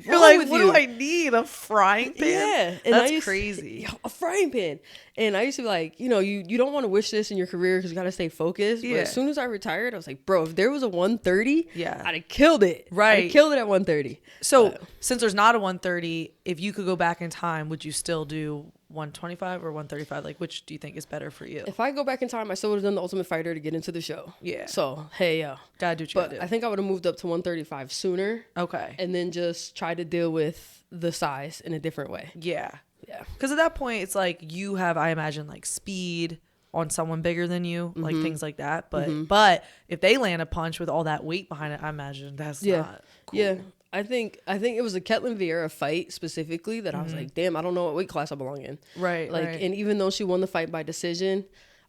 You're like, what do I need? A frying pan? Yeah. And that's crazy. A frying pan. And I used to be like, you know, you don't want to wish this in your career because you got to stay focused. But as soon as I retired, I was like, bro, if there was a 130, I'd have killed it. Right. I'd have killed it at 130. So since there's not a 130, if you could go back in time, would you still do 125 or 135? Like, which do you think is better for you? If I go back in time, I still would have done the Ultimate Fighter to get into the show. Yeah. So, hey, gotta do what you gotta do. I think I would have moved up to 135 sooner. Okay. And then just try to deal with the size in a different way. Yeah. Yeah. Because at that point, it's like you have, I imagine, like speed on someone bigger than you, like things like that. But if they land a punch with all that weight behind it, I imagine that's not cool. Yeah. I think it was a Ketlin Vieira fight specifically that I was like, damn, I don't know what weight class I belong in. Right. Like, and even though she won the fight by decision,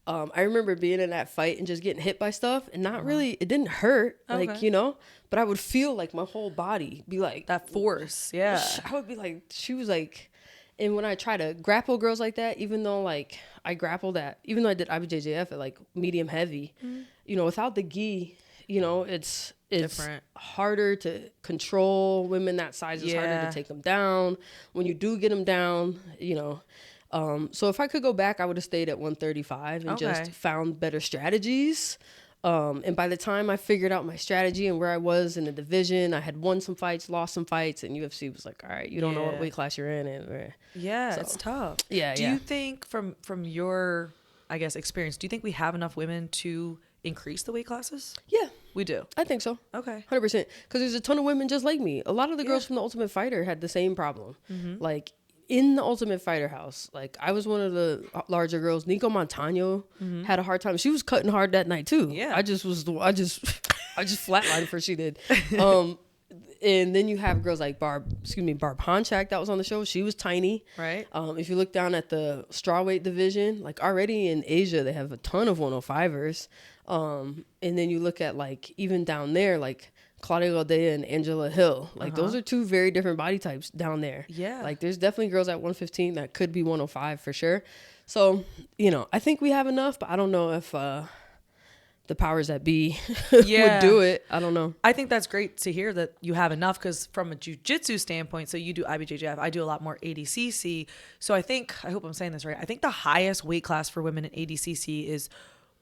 I remember being in that fight and just getting hit by stuff and not really, it didn't hurt, like, you know, but I would feel like my whole body be like that force. Yeah. I would be like, she was like, and when I try to grapple girls like that, even though like I grappled even though I did IBJJF at like medium heavy, you know, without the gi, you know, it's different. Harder to control women that size. It's harder to take them down. When you do get them down, you know. So if I could go back, I would have stayed at 135 and just found better strategies. And by the time I figured out my strategy and where I was in the division, I had won some fights, lost some fights, and UFC was like, all right, you don't know what weight class you're in. And it's tough. Yeah. Do you think from your, I guess, experience, do you think we have enough women to increase the weight classes? Yeah. We do. I think so. Okay. 100%. Because there's a ton of women just like me. A lot of the girls from the Ultimate Fighter had the same problem. Like, in the Ultimate Fighter house, like, I was one of the larger girls. Nico Montano had a hard time. She was cutting hard that night, too. Yeah. I just flatlined for she did. And then you have girls like Barb Honchak that was on the show. She was tiny. Right. If you look down at the strawweight division, like already in Asia, they have a ton of 105ers. And then you look at like even down there, like Claudia Galdea and Angela Hill. Like those are two very different body types down there. Yeah. Like there's definitely girls at 115 that could be 105 for sure. So, you know, I think we have enough, but I don't know if the powers that be would do it. I don't know. I think that's great to hear that you have enough, because from a jiu-jitsu standpoint, so you do IBJJF, I do a lot more ADCC. So I hope I'm saying this right. I think the highest weight class for women in ADCC is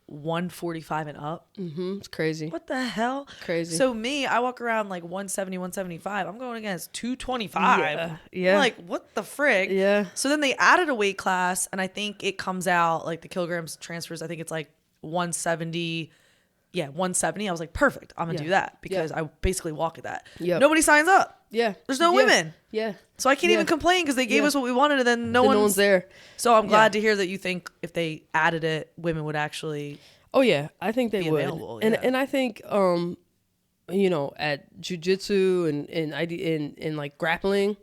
145 and up. It's crazy. What the hell? Crazy. So me, I walk around like 170, 175. I'm going against 225. Yeah. I'm like, what the frick? Yeah. So then they added a weight class, and I think it comes out like the kilograms transfers. I think it's like 170. Yeah, 170. I was like, perfect. I'm gonna do that, because I basically walk at that. Nobody signs up. Yeah. There's no women. Yeah. So I can't even complain, because they gave us what we wanted, and then no one's there. So I'm glad to hear that you think if they added it, women would actually Oh yeah, I think they would. Available, and I think you know, at jiu-jitsu and like grappling,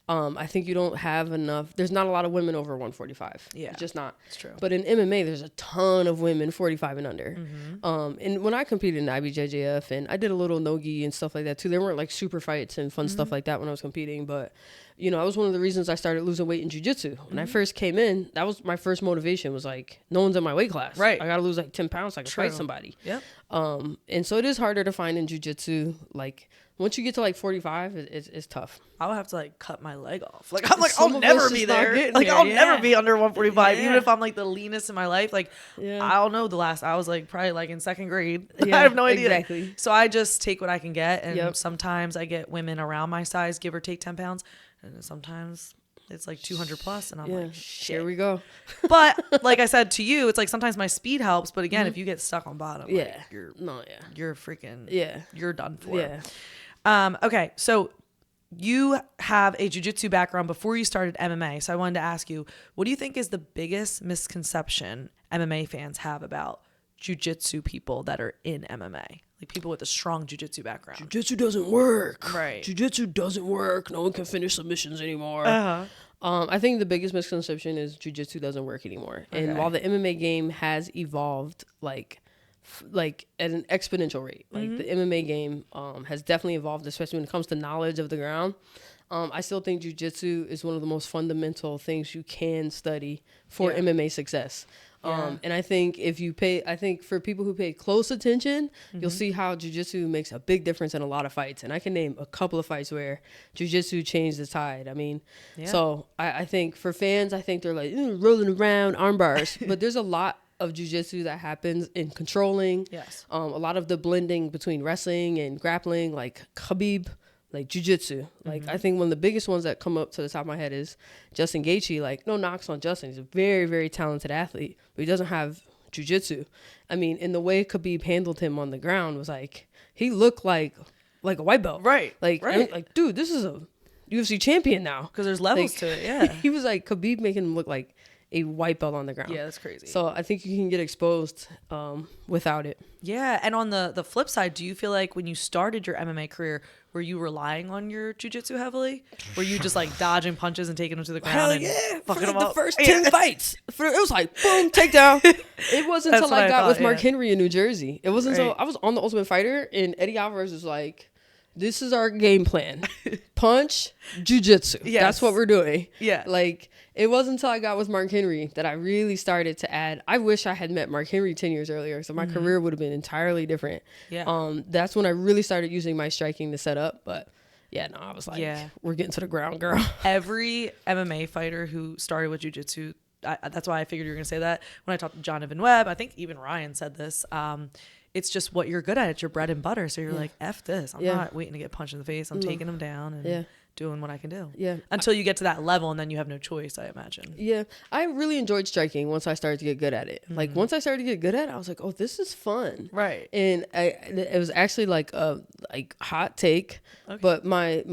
I think you don't have enough. There's not a lot of women over 145. Yeah, it's just not. It's true. But in MMA, there's a ton of women 45 and under. And when I competed in IBJJF and I did a little no-gi and stuff like that too, there weren't like super fights and fun stuff like that when I was competing. But you know, that was one of the reasons I started losing weight in jiu-jitsu. When I first came in, that was my first motivation, was like, no one's in my weight class. Right. I got to lose like 10 pounds so I can fight somebody. Yep. And so it is harder to find in jiu-jitsu. Like once you get to like 45, it's tough. I would have to like cut my leg off. Like I'm like, I'll never be there. Like I'll never be under 145, even if I'm like the leanest in my life. Like I don't know, I was like probably like in second grade. I have no idea. Exactly. So I just take what I can get, and sometimes I get women around my size, give or take 10 pounds, and sometimes it's like 200 plus, and I'm like, shit. Here we go. But like I said to you, it's like sometimes my speed helps, but again, if you get stuck on bottom, like, you're freaking you're done for. Okay, so you have a jiu-jitsu background before you started MMA. So I wanted to ask you, what do you think is the biggest misconception MMA fans have about jiu-jitsu people that are in MMA? Like people with a strong jiu-jitsu background. Jiu-jitsu doesn't work. Right. Jiu-jitsu doesn't work. No one can finish submissions anymore. I think the biggest misconception is jiu-jitsu doesn't work anymore. And while the MMA game has evolved like at an exponential rate, like the MMA game has definitely evolved, especially when it comes to knowledge of the ground. I still think jiu-jitsu is one of the most fundamental things you can study for MMA success. And I think for people who pay close attention, you'll see how jiu-jitsu makes a big difference in a lot of fights. And I can name a couple of fights where jiu-jitsu changed the tide. I mean, so I think for fans, I think they're like rolling around arm bars, but there's a lot of jiu-jitsu that happens in controlling. A lot of the blending between wrestling and grappling, like Khabib, like jiu-jitsu. Like I think one of the biggest ones that come up to the top of my head is Justin Gaethje. Like no knocks on Justin, he's a very, very talented athlete, but he doesn't have jiu-jitsu. I mean, in the way Khabib handled him on the ground was like, he looked like a white belt. Right. Like dude, this is a UFC champion now. Because there's levels to it. Yeah. He was like, Khabib making him look like a white belt on the ground. Yeah, that's crazy. So I think you can get exposed without it. Yeah, and on the flip side, do you feel like when you started your MMA career, were you relying on your jiu-jitsu heavily? Were you just like dodging punches and taking them to the ground fucking them up? The first 10 fights, it was like, boom, takedown. It wasn't until I got with Mark Henry in New Jersey. It wasn't until I was on The Ultimate Fighter, and Eddie Alvarez was like, this is our game plan. Punch, jiu-jitsu. Yes. That's what we're doing. Yeah. Like, it wasn't until I got with Mark Henry that I really started to add. I wish I had met Mark Henry 10 years earlier, so my career would have been entirely different. Yeah. That's when I really started using my striking to set up. But yeah, no, I was like, we're getting to the ground, girl. Every MMA fighter who started with jiu-jitsu, that's why I figured you were going to say that. When I talked to Jonathan Webb, I think even Ryan said this, it's just what you're good at. It's your bread and butter. So you're like, F this. I'm not waiting to get punched in the face. I'm taking them down and doing what I can do. Yeah. Until you get to that level, and then you have no choice, I imagine. Yeah. I really enjoyed striking once I started to get good at it. Like once I started to get good at it, I was like, oh, this is fun. Right. And it was actually like a hot take, but my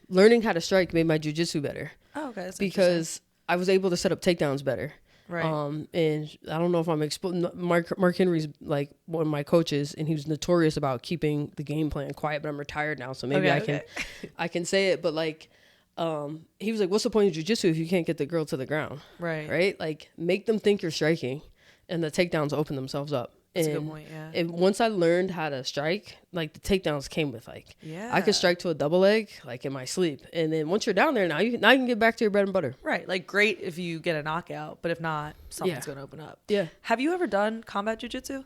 learning how to strike made my jiu-jitsu better. Oh, okay. That's because I was able to set up takedowns better. Right. And I don't know if I'm Mark Henry's like one of my coaches, and he was notorious about keeping the game plan quiet, but I'm retired now, so maybe I can say it. But like, he was like, what's the point of jiu-jitsu if you can't get the girl to the ground? Right. Right. Like make them think you're striking, and the takedowns open themselves up. That's a good point, yeah. And once I learned how to strike, like the takedowns came with like, I could strike to a double leg like in my sleep, and then once you're down there, now you can get back to your bread and butter. Right, like great if you get a knockout, but if not, something's gonna open up. Yeah. Have you ever done combat jiu-jitsu?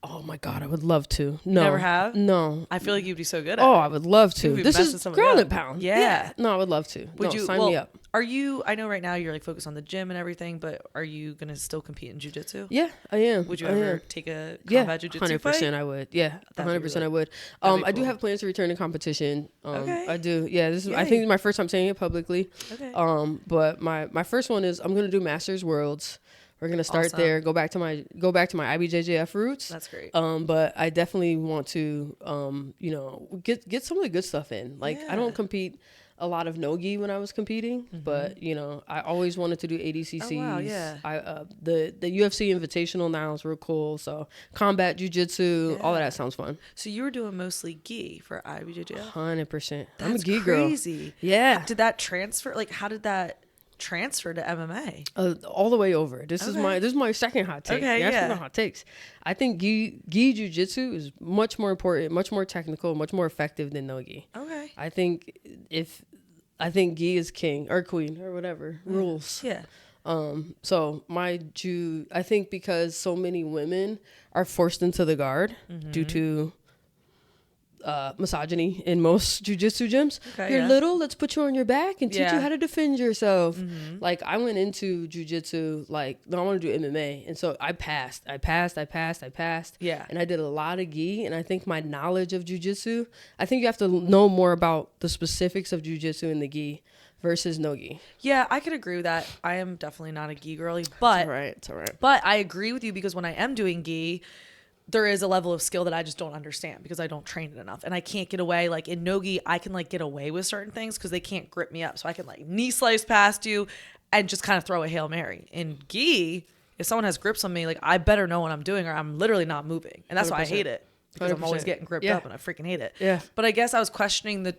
Oh my God, I would love to. No. You never have? No. I feel like you'd be so good at it. I would love to. This is ground and pound. Yeah. No, I would love to. Sign me up. Are you, I know right now you're like focused on the gym and everything, but are you going to still compete in jiu-jitsu? Yeah, I am. Would you ever take a combat jiu-jitsu 100% fight? I would. Yeah, 100% I would. I do have plans to return to competition. Okay. I do. Yeah, this is, I think, my first time saying it publicly. Okay. But my first one is I'm going to do Masters Worlds. We're gonna start there. Go back to my IBJJF roots. That's great. But I definitely want to, get some of the good stuff in. Like I don't compete. a lot of no-gi when I was competing, but you know, I always wanted to do ADCCs. Oh, wow, yeah. The UFC Invitational now is real cool. So combat jiu-jitsu, all of that sounds fun. So you were doing mostly gi for IBJJF? 100%. That's I'm a gi girl. Crazy. Yeah. Did that transfer? Like, how did that transfer to MMA? All the way over. This is my second hot take. Okay, That's my hot takes. I think gi jiu-jitsu is much more important, much more technical, much more effective than no gi. Okay. I think gi is king or queen or whatever rules. Yeah. So I think because so many women are forced into the guard due to misogyny in most jiu-jitsu gyms. Okay, You're little, let's put you on your back and teach you how to defend yourself. Like, I went into jiu-jitsu like, no, I want to do MMA, and so I passed. Yeah. And I did a lot of gi, and I think my knowledge of jiu-jitsu, I think you have to know more about the specifics of jiu-jitsu in the gi versus no gi. Yeah, I could agree with that. I am definitely not a gi girly, but it's all right. But I agree with you, because when I am doing gi, there is a level of skill that I just don't understand because I don't train it enough, and I can't get away. Like in no-gi, I can like get away with certain things because they can't grip me up. So I can like knee slice past you and just kind of throw a Hail Mary. In gi, if someone has grips on me, like I better know what I'm doing or I'm literally not moving. And that's 100%. Why I hate it, because 100%. I'm always getting gripped up and I freaking hate it. Yeah. But I guess I was questioning the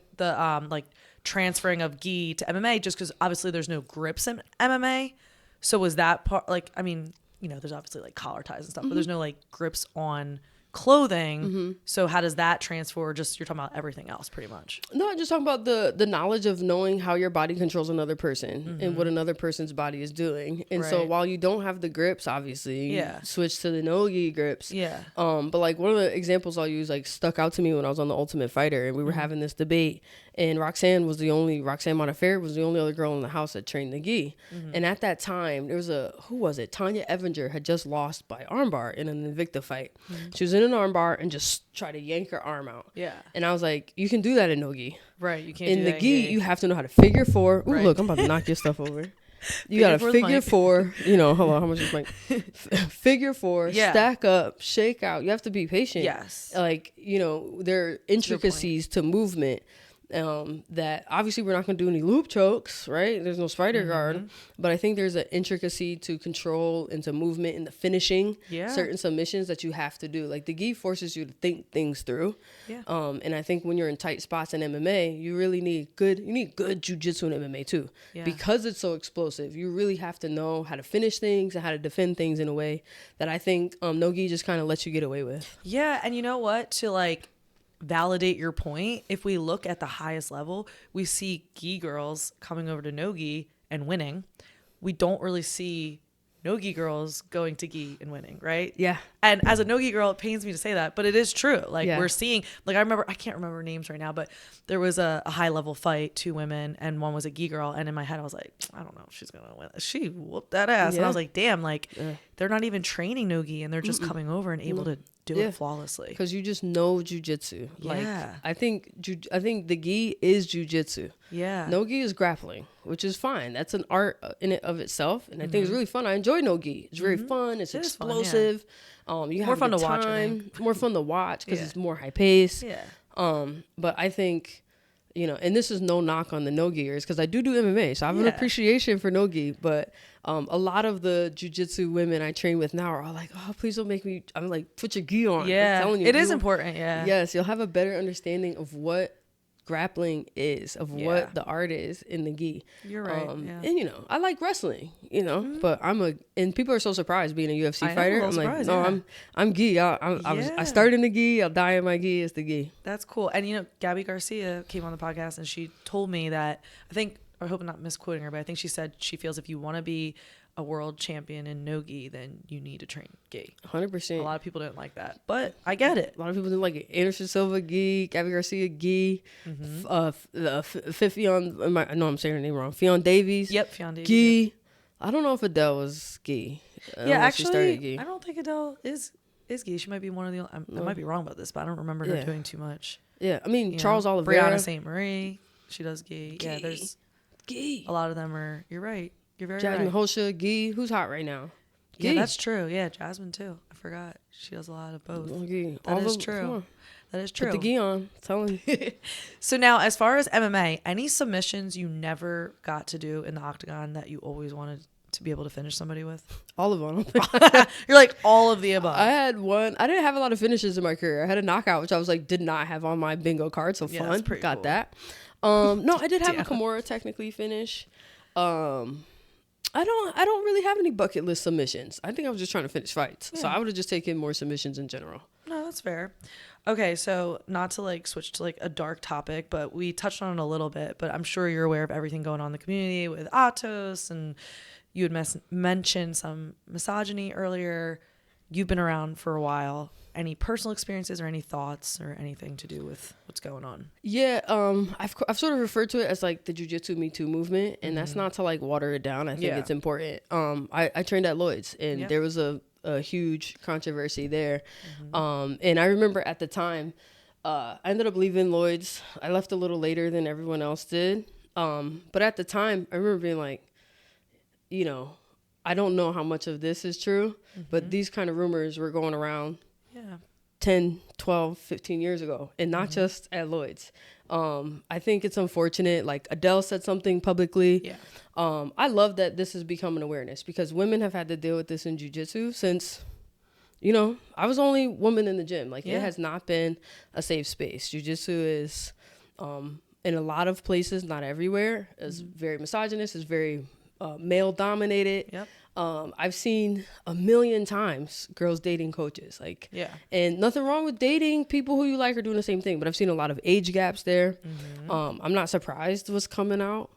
like transferring of gi to MMA just because obviously there's no grips in MMA. So was that part, like, I mean, you know, there's obviously like collar ties and stuff, but there's no like grips on clothing. So how does that transfer? Or just you're talking about everything else pretty much? No, I'm just talking about the knowledge of knowing how your body controls another person and what another person's body is doing. And so while you don't have the grips, obviously, you switch to the no-gi grips. Yeah. But like one of the examples I'll use like stuck out to me when I was on the Ultimate Fighter and we were having this debate, and Roxanne Modafferi was the only other girl in the house that trained the gi. And at that time, there was Tanya Evinger had just lost by armbar in an Invicta fight. She was in an armbar and just tried to yank her arm out. Yeah. And I was like, you can do that in no-gi. Right, you can't in do the that gi, you have to know how to figure four. Ooh, look, I'm about to knock your stuff over. You got to figure four, you know, hold on, how much is like figure four, stack up, shake out. You have to be patient. Yes. Like, you know, there are intricacies to movement that obviously we're not going to do any loop chokes, right? There's no spider guard, but I think there's an intricacy to control and to movement and the finishing certain submissions that you have to do. Like the gi forces you to think things through. Yeah. And I think when you're in tight spots in MMA, you really need good jiu-jitsu in MMA too. Yeah. Because it's so explosive, you really have to know how to finish things and how to defend things in a way that I think no-gi just kind of lets you get away with. Yeah, and you know what? To like validate your point, if we look at the highest level, we see gi girls coming over to no-gi and winning. We don't really see no-gi girls going to gi and winning, right? Yeah. And as a no-gi girl, it pains me to say that, but it is true. Like we're seeing, like I can't remember names right now, but there was a high level fight, 2 women, and one was a gi girl. And in my head, I was like, I don't know if she's going to win. She whooped that ass. Yeah. And I was like, damn, like they're not even training no-gi and they're just coming over and able to do it flawlessly. Because you just know jiu-jitsu. Like, I think the gi is jiu-jitsu. Yeah. No-gi is grappling, which is fine. That's an art in it of itself. And I think it's really fun. I enjoy no-gi. It's very fun. It's explosive. Fun, you have more fun to watch. More fun to watch because it's more high pace. Yeah. But I think, you know, and this is no knock on the no-giers because I do MMA, so I have an appreciation for no-gi. But a lot of the jiu-jitsu women I train with now are all like, oh, please don't make me. I'm like, put your gi on. Yeah, I'm telling you, it is important. Yeah. Yes, you'll have a better understanding of what grappling is, of what the art is in the gi. You're right. And you know, I like wrestling, you know, but and people are so surprised being a UFC fighter. I'm like, no, I'm gi. I started in the gi. I'll die in my gi. It's the gi. That's cool. And you know, Gabby Garcia came on the podcast and she told me that, I hope I'm not misquoting her, but I think she said she feels if you want to be a world champion in no-gi, then you need to train gi. 100%. A lot of people don't like that, but I get it. A lot of people didn't like it. Anderson Silva gi, Gabby Garcia gi, Fion, I know I'm saying her name wrong. Fion Davies. Yep, Fion Davies. Gi. Yep. I don't know if Adele was gi. Actually, I don't think Adele is gi. She might be one of the. I might be wrong about this, but I don't remember her doing too much. Yeah, I mean Charles Oliveira, Brianna St. Marie, she does gi. Yeah, there's gi. A lot of them are. You're right. You're very Jasmine right. Hosha, gi. Who's hot right now? Yeah, that's true. Yeah, Jasmine too. I forgot. She does a lot of both. That is true. That is true. Put the gi on. Telling you. So now, as far as MMA, any submissions you never got to do in the octagon that you always wanted to be able to finish somebody with? All of them. You're like all of the above. I had one. I didn't have a lot of finishes in my career. I had a knockout, which I was like, did not have on my bingo card. So fun. Got cool. That. No, I did have a Kimura technically finish. I don't really have any bucket list submissions. I think I was just trying to finish fights. Yeah. So I would have just taken more submissions in general. No, that's fair. Okay, so not to like switch to like a dark topic, but we touched on it a little bit, but I'm sure you're aware of everything going on in the community with Atos, and you had mentioned some misogyny earlier. You've been around for a while. Any personal experiences or any thoughts or anything to do with what's going on? Yeah, I've sort of referred to it as like the Jiu-Jitsu Me Too movement, and that's not to like water it down. I think it's important. I trained at Lloyd's, and there was a huge controversy there. And I remember at the time, I ended up leaving Lloyd's. I left a little later than everyone else did. But at the time, I remember being like, you know, I don't know how much of this is true, but these kind of rumors were going around 10, 12, 15 years ago, and not just at Lloyd's. I think it's unfortunate. Like Adele said something publicly. I love that this has become an awareness, because women have had to deal with this in jiu-jitsu since, you know, I was the only woman in the gym. Like it has not been a safe space. Jiu-jitsu is, in a lot of places, not everywhere, is very misogynist, is very male dominated. I've seen a million times girls dating coaches, like, and nothing wrong with dating people who you like or doing the same thing, but I've seen a lot of age gaps there. I'm not surprised what's coming out.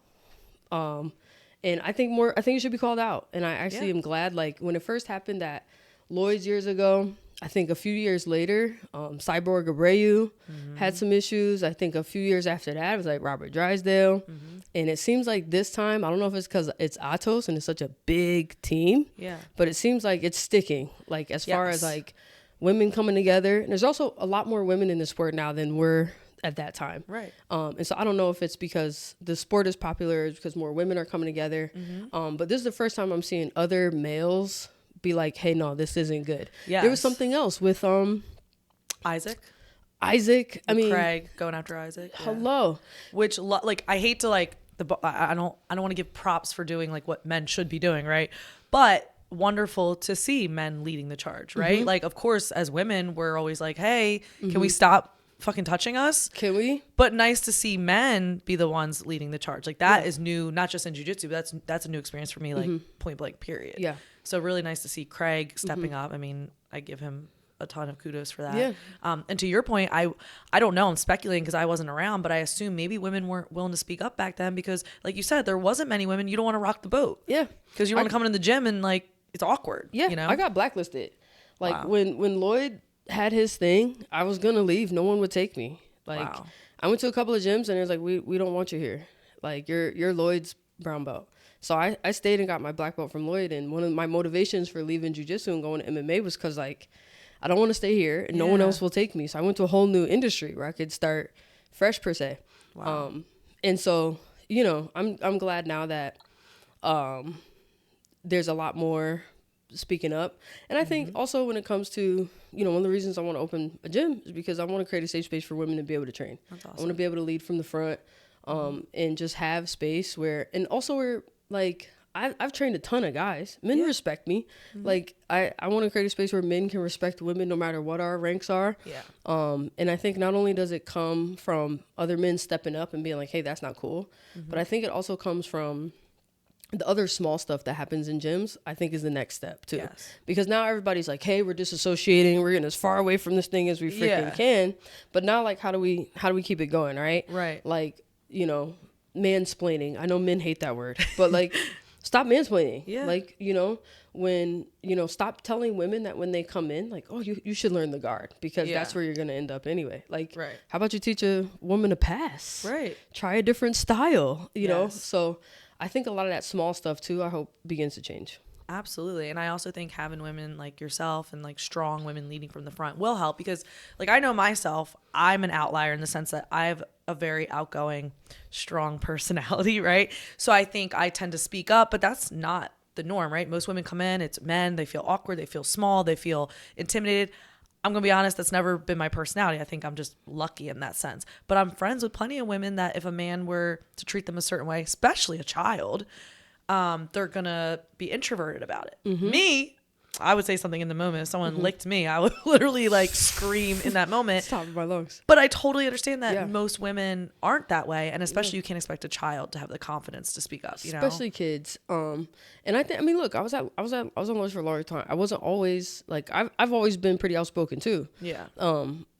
And I think it should be called out. And I actually am glad, like when it first happened at Lloyd's years ago, I think a few years later, Cyborg Abreu had some issues. I think a few years after that, it was like Robert Drysdale. And it seems like this time, I don't know if it's because it's Atos and it's such a big team, but it seems like it's sticking. Like as far as like women coming together, and there's also a lot more women in the sport now than were at that time. Right. And so I don't know if it's because the sport is popular, it's because more women are coming together. But this is the first time I'm seeing other males be like, hey, no, this isn't good. There was something else with Isaac. I mean, Craig going after Isaac. Hello. Which like I hate to like I don't want to give props for doing like what men should be doing, right? But wonderful to see men leading the charge, right? Like of course as women we're always like, hey, can we stop fucking touching us? Can we? But nice to see men be the ones leading the charge. Like that is new, not just in jiu-jitsu, but that's a new experience for me, like point blank period. So really nice to see Craig stepping up. I mean, I give him a ton of kudos for that. And to your point, I don't know, I'm speculating because I wasn't around, but I assume maybe women weren't willing to speak up back then because like you said, there wasn't many women. You don't want to rock the boat. Because you want to come in the gym and like it's awkward. You know? I got blacklisted. Like when Lloyd had his thing, I was gonna leave. No one would take me. Like I went to a couple of gyms and it was like, we don't want you here. Like you're Lloyd's brown belt. So I stayed and got my black belt from Lloyd. And one of my motivations for leaving jiu-jitsu and going to MMA was because like I don't want to stay here and no one else will take me. So I went to a whole new industry where I could start fresh per se. And so, you know, I'm glad now that there's a lot more speaking up. And I think also when it comes to, you know, one of the reasons I want to open a gym is because I want to create a safe space for women to be able to train. That's awesome. I want to be able to lead from the front and just have space where, and also where like, I've trained a ton of guys. Men respect me. Like I want to create a space where men can respect women no matter what our ranks are. And I think not only does it come from other men stepping up and being like, hey, that's not cool. But I think it also comes from the other small stuff that happens in gyms, I think is the next step too. Because now everybody's like, hey, we're disassociating. We're getting as far away from this thing as we freaking can. But now like, how do we keep it going? Right. Like, you know, mansplaining. I know men hate that word, but like, stop mansplaining. Like, you know, when, you know, stop telling women that when they come in, like, oh, you should learn the guard because that's where you're going to end up anyway. Like, how about you teach a woman to pass? Try a different style, you know? So I think a lot of that small stuff too, I hope begins to change. Absolutely. And I also think having women like yourself and like strong women leading from the front will help because like I know myself, I'm an outlier in the sense that I have a very outgoing, strong personality, right? So I think I tend to speak up, but that's not the norm, right? Most women come in, it's men, they feel awkward, they feel small, they feel intimidated. I'm going to be honest, that's never been my personality. I think I'm just lucky in that sense. But I'm friends with plenty of women that if a man were to treat them a certain way, especially a child, they're going to be introverted about it. Mm-hmm. Me, I would say something in the moment. If someone licked me, I would literally like scream in that moment. Top of my lungs. But I totally understand that most women aren't that way. And especially you can't expect a child to have the confidence to speak up, you know? Especially kids. And I mean, look, I was on Lois for a long time. I wasn't always like, I've always been pretty outspoken too. Yeah.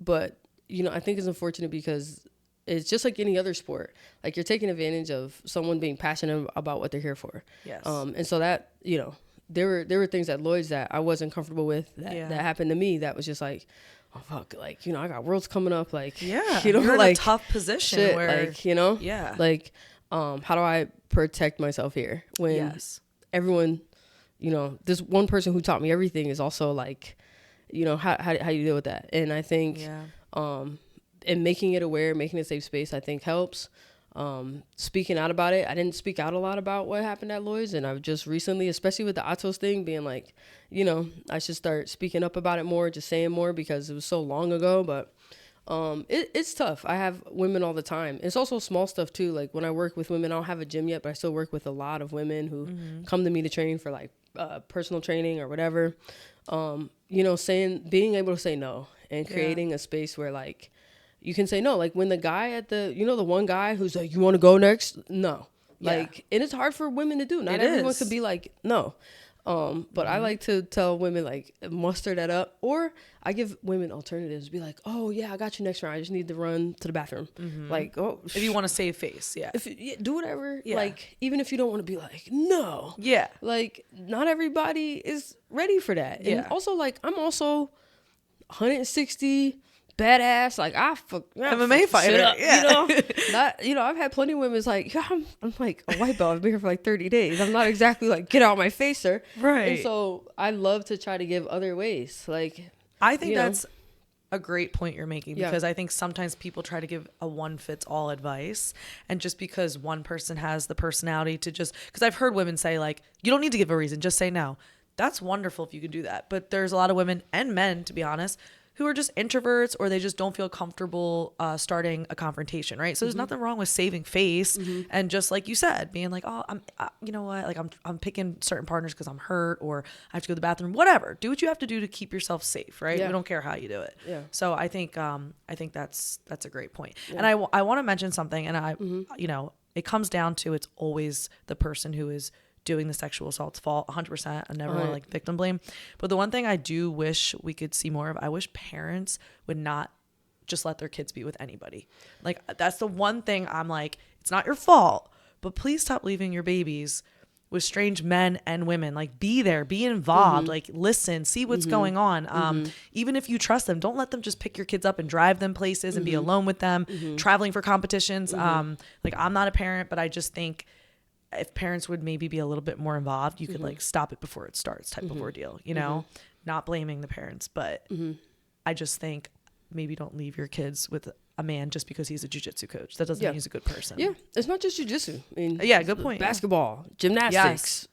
But you know, I think it's unfortunate because it's just like any other sport. Like you're taking advantage of someone being passionate about what they're here for. Yes. And so that, you know, there were things at Lloyd's that I wasn't comfortable with that happened to me that was just like, oh fuck, like, you know, I got worlds coming up, like, you know, you're in like a tough position shit, where, like, you know, like, how do I protect myself here when everyone, you know, this one person who taught me everything is also like, you know, how you deal with that. And I think, and making it aware, making a safe space, I think helps. Speaking out about it. I didn't speak out a lot about what happened at Lloyd's, and I've just recently, especially with the Atos thing, being like, you know, I should start speaking up about it more, just saying more because it was so long ago. But it's tough. I have women all the time. It's also small stuff too. Like when I work with women, I don't have a gym yet, but I still work with a lot of women who come to me to train for like personal training or whatever. You know, being able to say no and creating a space where like you can say no. Like when the guy at the, you know, the one guy who's like, you want to go next? No. Like, and it's hard for women to do. Not everyone could be like, no. But I like to tell women, like, muster that up. Or I give women alternatives. Be like, oh, yeah, I got you next round. I just need to run to the bathroom. Like, oh. If you want to save face, do whatever. Yeah. Like, even if you don't want to be like, no. Yeah. Like, not everybody is ready for that. And also, like, I'm also 160 badass, like MMA fighter, you know, I've had plenty of women's like, I'm like a white belt. I've been here for like 30 days. I'm not exactly like get out my face, sir. Right. And so I love to try to give other ways. Like, I think that's a great point you're making because I think sometimes people try to give a one fits all advice, and just because one person has the personality to just, because I've heard women say like, you don't need to give a reason, just say no. That's wonderful if you can do that. But there's a lot of women and men, to be honest, who are just introverts or they just don't feel comfortable starting a confrontation, right? So there's nothing wrong with saving face and just like you said, being like, oh, you know what? Like I'm picking certain partners because I'm hurt or I have to go to the bathroom, whatever. Do what you have to do to keep yourself safe, right? We don't care how you do it. Yeah. So I think that's a great point. And I want to mention something, and you know, it comes down to it's always the person who is doing the sexual assault's fault 100%. I never want to like victim blame, but the one thing I do wish we could see more of, I wish parents would not just let their kids be with anybody. Like that's the one thing I'm like, it's not your fault, but please stop leaving your babies with strange men and women. Like be there, be involved, like listen, see what's going on. Even if you trust them, don't let them just pick your kids up and drive them places and be alone with them, traveling for competitions. Like I'm not a parent, but I just think if parents would maybe be a little bit more involved, you could like stop it before it starts type of ordeal, you know, not blaming the parents, but I just think maybe don't leave your kids with a man just because he's a jiu-jitsu coach. That doesn't mean he's a good person. Yeah. It's not just jiu-jitsu. I mean, good point. Basketball, gymnastics,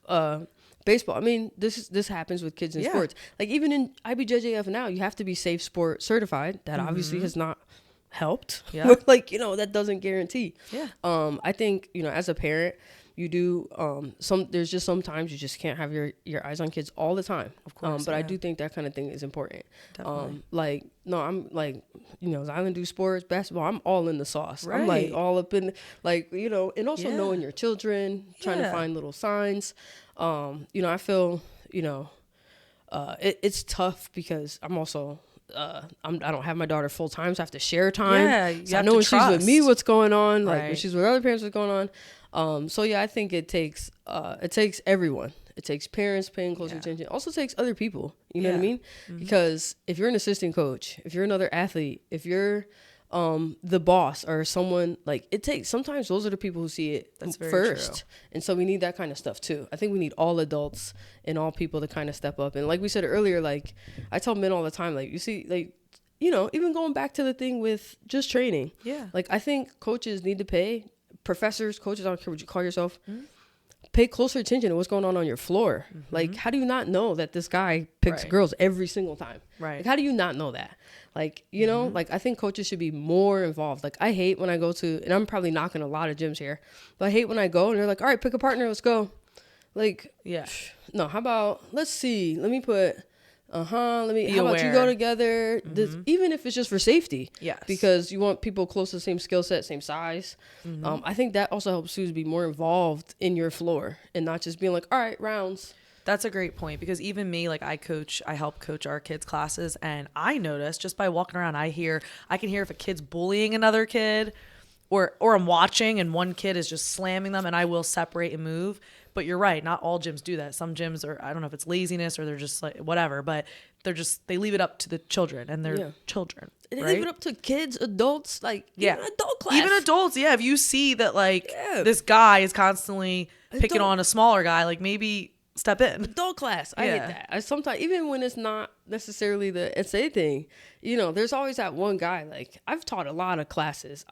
baseball. I mean, this happens with kids in sports. Like even in IBJJF now, you have to be safe sport certified. That obviously has not helped. Yeah. Like, you know, that doesn't guarantee. Yeah. I think, you know, as a parent, you do there's just sometimes you just can't have your eyes on kids all the time, of course, but I do think that kind of thing is important. Definitely. Like no, I'm like, you know, as I do sports, basketball, I'm all in the sauce. Right. I'm like all up in, like, you know, and also knowing your children, trying to find little signs. You know, I feel, you know, it's tough because I'm also I don't have my daughter full time, so I have to share time. Yeah, so I know when she's with me what's going on, like when she's with other parents what's going on. So yeah, I think it takes everyone. It takes parents paying close attention. It also takes other people. You know what I mean? Because if you're an assistant coach, if you're another athlete, if you're the boss or someone, like sometimes those are the people who see it first. True. And so we need that kind of stuff too. I think we need all adults and all people to kind of step up. And like we said earlier, like I tell men all the time, like you see, like, you know, even going back to the thing with just training. Yeah. Like I think coaches need to pay, professors, coaches, I don't care what you call yourself, pay closer attention to what's going on your floor. Like, how do you not know that this guy picks girls every single time? Right. Like, how do you not know that? Like, you know, like, I think coaches should be more involved. Like, I hate when I go to, and I'm probably knocking a lot of gyms here, but I hate when I go and they're like, all right, pick a partner, let's go. Like, no, how about, let's see, let me put, how about you go together? Even if it's just for safety. Yes. Because you want people close to the same skill set, same size. I think that also helps you to be more involved in your floor and not just being like, all right, rounds. That's a great point, because even me, like I help coach our kids' classes, and I notice just by walking around, I can hear if a kid's bullying another kid, or I'm watching and one kid is just slamming them, and I will separate and move. But you're right, not all gyms do that. Some gyms are, I don't know if it's laziness or they're just like whatever, but they leave it up to the children, and they're children. They leave it up to kids, adults, like even adult class. Even adults, if you see that like this guy is constantly picking on a smaller guy, like maybe step in. Adult class. I hate that. I sometimes, even when it's not necessarily the SA thing, you know, there's always that one guy. Like, I've taught a lot of classes.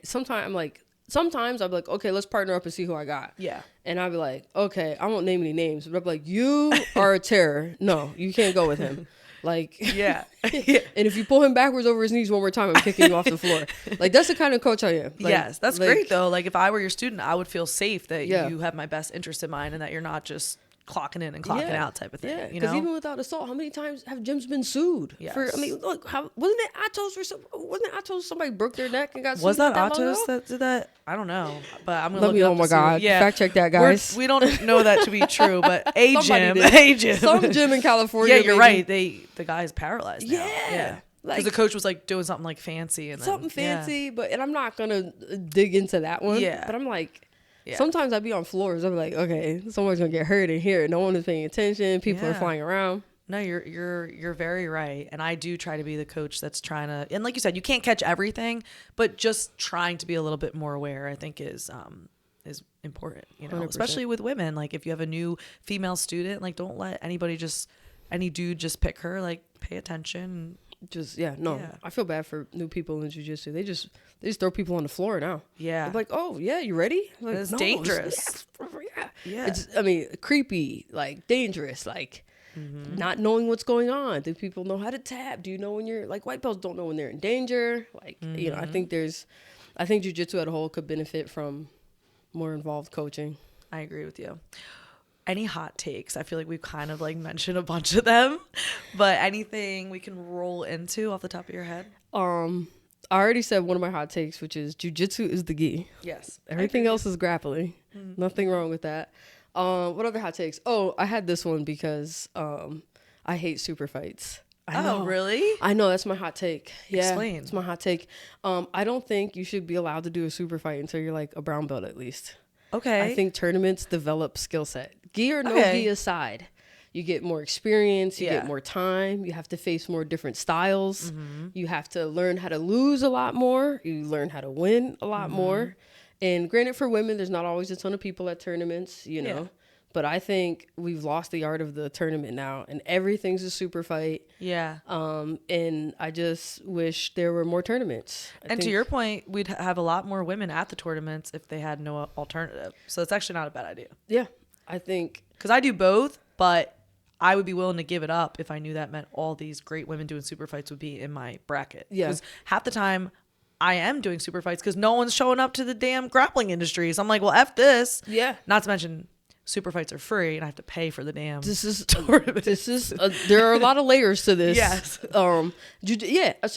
Sometimes I'm like, okay, let's partner up and see who I got. Yeah. And I'll be like, okay, I won't name any names, but I'll be like, you are a terror. No, you can't go with him. Like, yeah. And if you pull him backwards over his knees one more time, I'm kicking you off the floor. Like, that's the kind of coach I am. Like, yes, that's great though. Like, if I were your student, I would feel safe that you have my best interest in mind, and that you're not just clocking in and clocking out type of thing. Yeah, because even without assault, how many times have gyms been sued? Yes. For, I mean, look, wasn't it Atos somebody broke their neck and got sued? Was that Atos that did that? I don't know, but I'm gonna look me. it up. Oh my god! Yeah, fact check that, guys. We don't know that to be true, but a gym, some gym in California. Yeah, you're right. The guy's paralyzed now. Yeah. Because the coach was like doing something like fancy and something fancy, and I'm not gonna dig into that one. Yeah, but I'm like. Yeah. Sometimes I'd be on floors. I'm like, okay, someone's gonna get hurt in here. No one is paying attention. People are flying around. No, you're very right. And I do try to be the coach that's trying to, and like you said, you can't catch everything, but just trying to be a little bit more aware, I think is important. You know, 100%. Especially with women. Like, if you have a new female student, like, don't let any dude just pick her. Like, pay attention. I feel bad for new people in jiu-jitsu. They just throw people on the floor now. Yeah. They're like, oh yeah, you ready? Like, it's dangerous. Yeah. It's, I mean, creepy, like dangerous, like not knowing what's going on. Do people know how to tap? Do you know when you're, like, white belts don't know when they're in danger? Like, you know, I think jiu-jitsu as a whole could benefit from more involved coaching. I agree with you. Any hot takes? I feel like we've kind of like mentioned a bunch of them, but anything we can roll into off the top of your head? I already said one of my hot takes, which is jiu-jitsu is the gi. Yes. Everything else is grappling. Nothing wrong with that. What other hot takes? Oh, I had this one because I hate super fights. Oh, really? I know, that's my hot take. Yeah, explain. It's my hot take. I don't think you should be allowed to do a super fight until you're like a brown belt at least. Okay. I think tournaments develop skill set. Gi or no gi aside, you get more experience, you get more time, you have to face more different styles, you have to learn how to lose a lot more, you learn how to win a lot more. And granted, for women, there's not always a ton of people at tournaments, you know. But I think we've lost the art of the tournament now, and everything's a super fight. Yeah. And I just wish there were more tournaments. And to your point, we'd have a lot more women at the tournaments if they had no alternative. So it's actually not a bad idea. Yeah, I think. Because I do both, but I would be willing to give it up if I knew that meant all these great women doing super fights would be in my bracket. Yeah. Because half the time I am doing super fights because no one's showing up to the damn grappling industry. So I'm like, well, F this. Yeah. Not to mention, super fights are free and I have to pay for the damn tournament. There are a lot of layers to this. Yes. So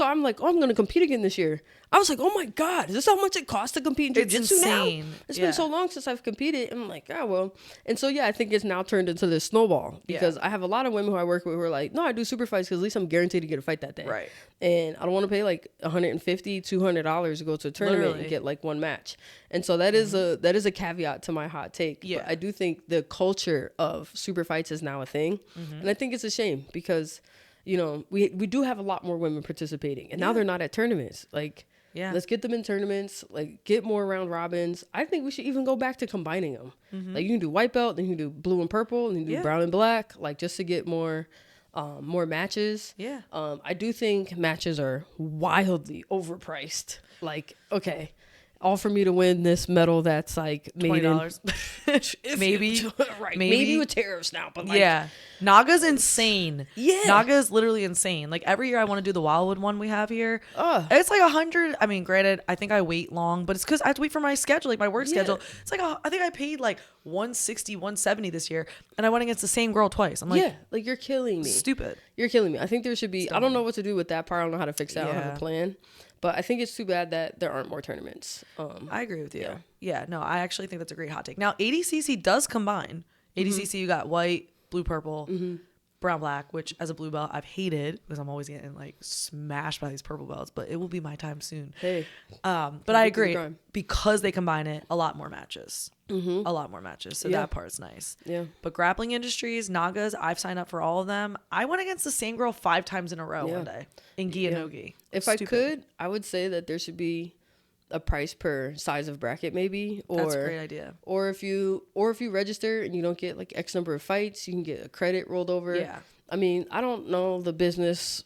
I'm like, I'm going to compete again this year. I was like, oh my God, is this how much it costs to compete in jiu-jitsu now? It's been so long since I've competed. And I'm like, oh, well. And so, I think it's now turned into this snowball because I have a lot of women who I work with who are like, no, I do super fights because at least I'm guaranteed to get a fight that day. Right. And I don't want to pay like $150, $200 to go to a tournament and get like one match. And so that is a caveat to my hot take. Yeah. But I do think the culture of super fights is now a thing. And I think it's a shame because, you know, we do have a lot more women participating and now they're not at tournaments. Like, let's get them in tournaments, like get more round robins. I think we should even go back to combining them. Like you can do white belt, then you can do blue and purple, and you can do brown and black, like just to get more matches. Yeah. I do think matches are wildly overpriced. Like, okay, all for me to win this medal that's like made $20. Maybe. Right. Maybe with tariffs now, but like, yeah. Naga's insane. Yeah. Naga is literally insane. Like every year I want to do the Wildwood one we have here. It's like 100. I mean, granted, I think I wait long, but it's because I have to wait for my schedule, like my work schedule. It's like, I think I paid like 160, 170 this year. And I went against the same girl twice. I'm like, yeah, like you're killing me. Stupid. You're killing me. I think there should be, I don't know what to do with that part. I don't know how to fix that. I don't have a plan. But I think it's too bad that there aren't more tournaments. I agree with you. Yeah, no, I actually think that's a great hot take. Now, ADCC does combine. ADCC, you got white, blue, purple, brown, black, which as a blue belt, I've hated because I'm always getting like smashed by these purple belts, but it will be my time soon. Hey. But I agree. Because they combine it, a lot more matches. A lot more matches. So that part's nice. Yeah. But grappling industries, Nagas, I've signed up for all of them. I went against the same girl 5 times in a row one day in gi and no gi. If I could, I would say that there should be a price per size of bracket, maybe. Or that's a great idea. Or if you register and you don't get like X number of fights, you can get a credit rolled over. Yeah. I mean, I don't know the business,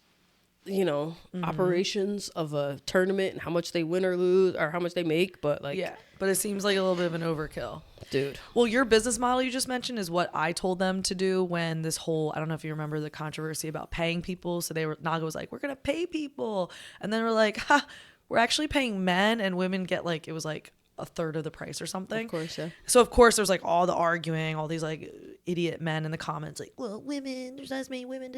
operations of a tournament and how much they win or lose or how much they make, but like, but it seems like a little bit of an overkill, dude. Well, your business model you just mentioned is what I told them to do when this whole, I don't know if you remember the controversy about paying people. So Naga was like, we're going to pay people. And then we're like, we're actually paying men, and women get like, it was like a third of the price or something. Of course, yeah. So of course there's like all the arguing, all these like idiot men in the comments, like, well, women, there's not as many women.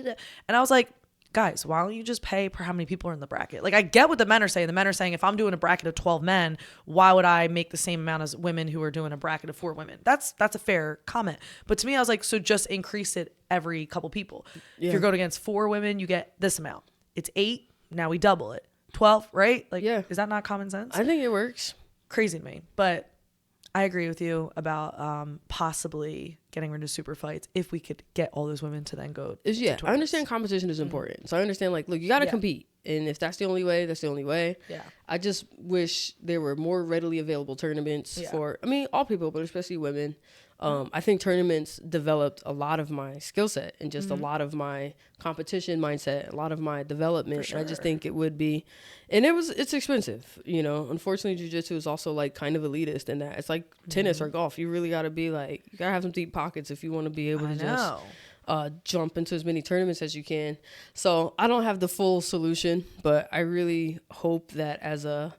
And I was like, guys, why don't you just pay per how many people are in the bracket? Like, I get what the men are saying. The men are saying, if I'm doing a bracket of 12 men, why would I make the same amount as women who are doing a bracket of 4 women? That's a fair comment. But to me, I was like, so just increase it every couple people. Yeah. If you're going against 4 women, you get this amount. It's 8. Now we double it. 12, right? Like, is that not common sense? I think it works. Crazy to me. But I agree with you about possibly getting rid of super fights if we could get all those women to then go. I understand competition is important. So I understand, like, look, you got to compete. And if that's the only way, that's the only way. Yeah. I just wish there were more readily available tournaments for, I mean, all people, but especially women. I think tournaments developed a lot of my skill set and just a lot of my competition mindset, a lot of my development. Sure. And I just think it would be, and it's expensive, Unfortunately, jiu-jitsu is also like kind of elitist in that it's like tennis or golf. You really got to be like, you got to have some deep pockets if you want to be able to just jump into as many tournaments as you can. So I don't have the full solution, but I really hope that as a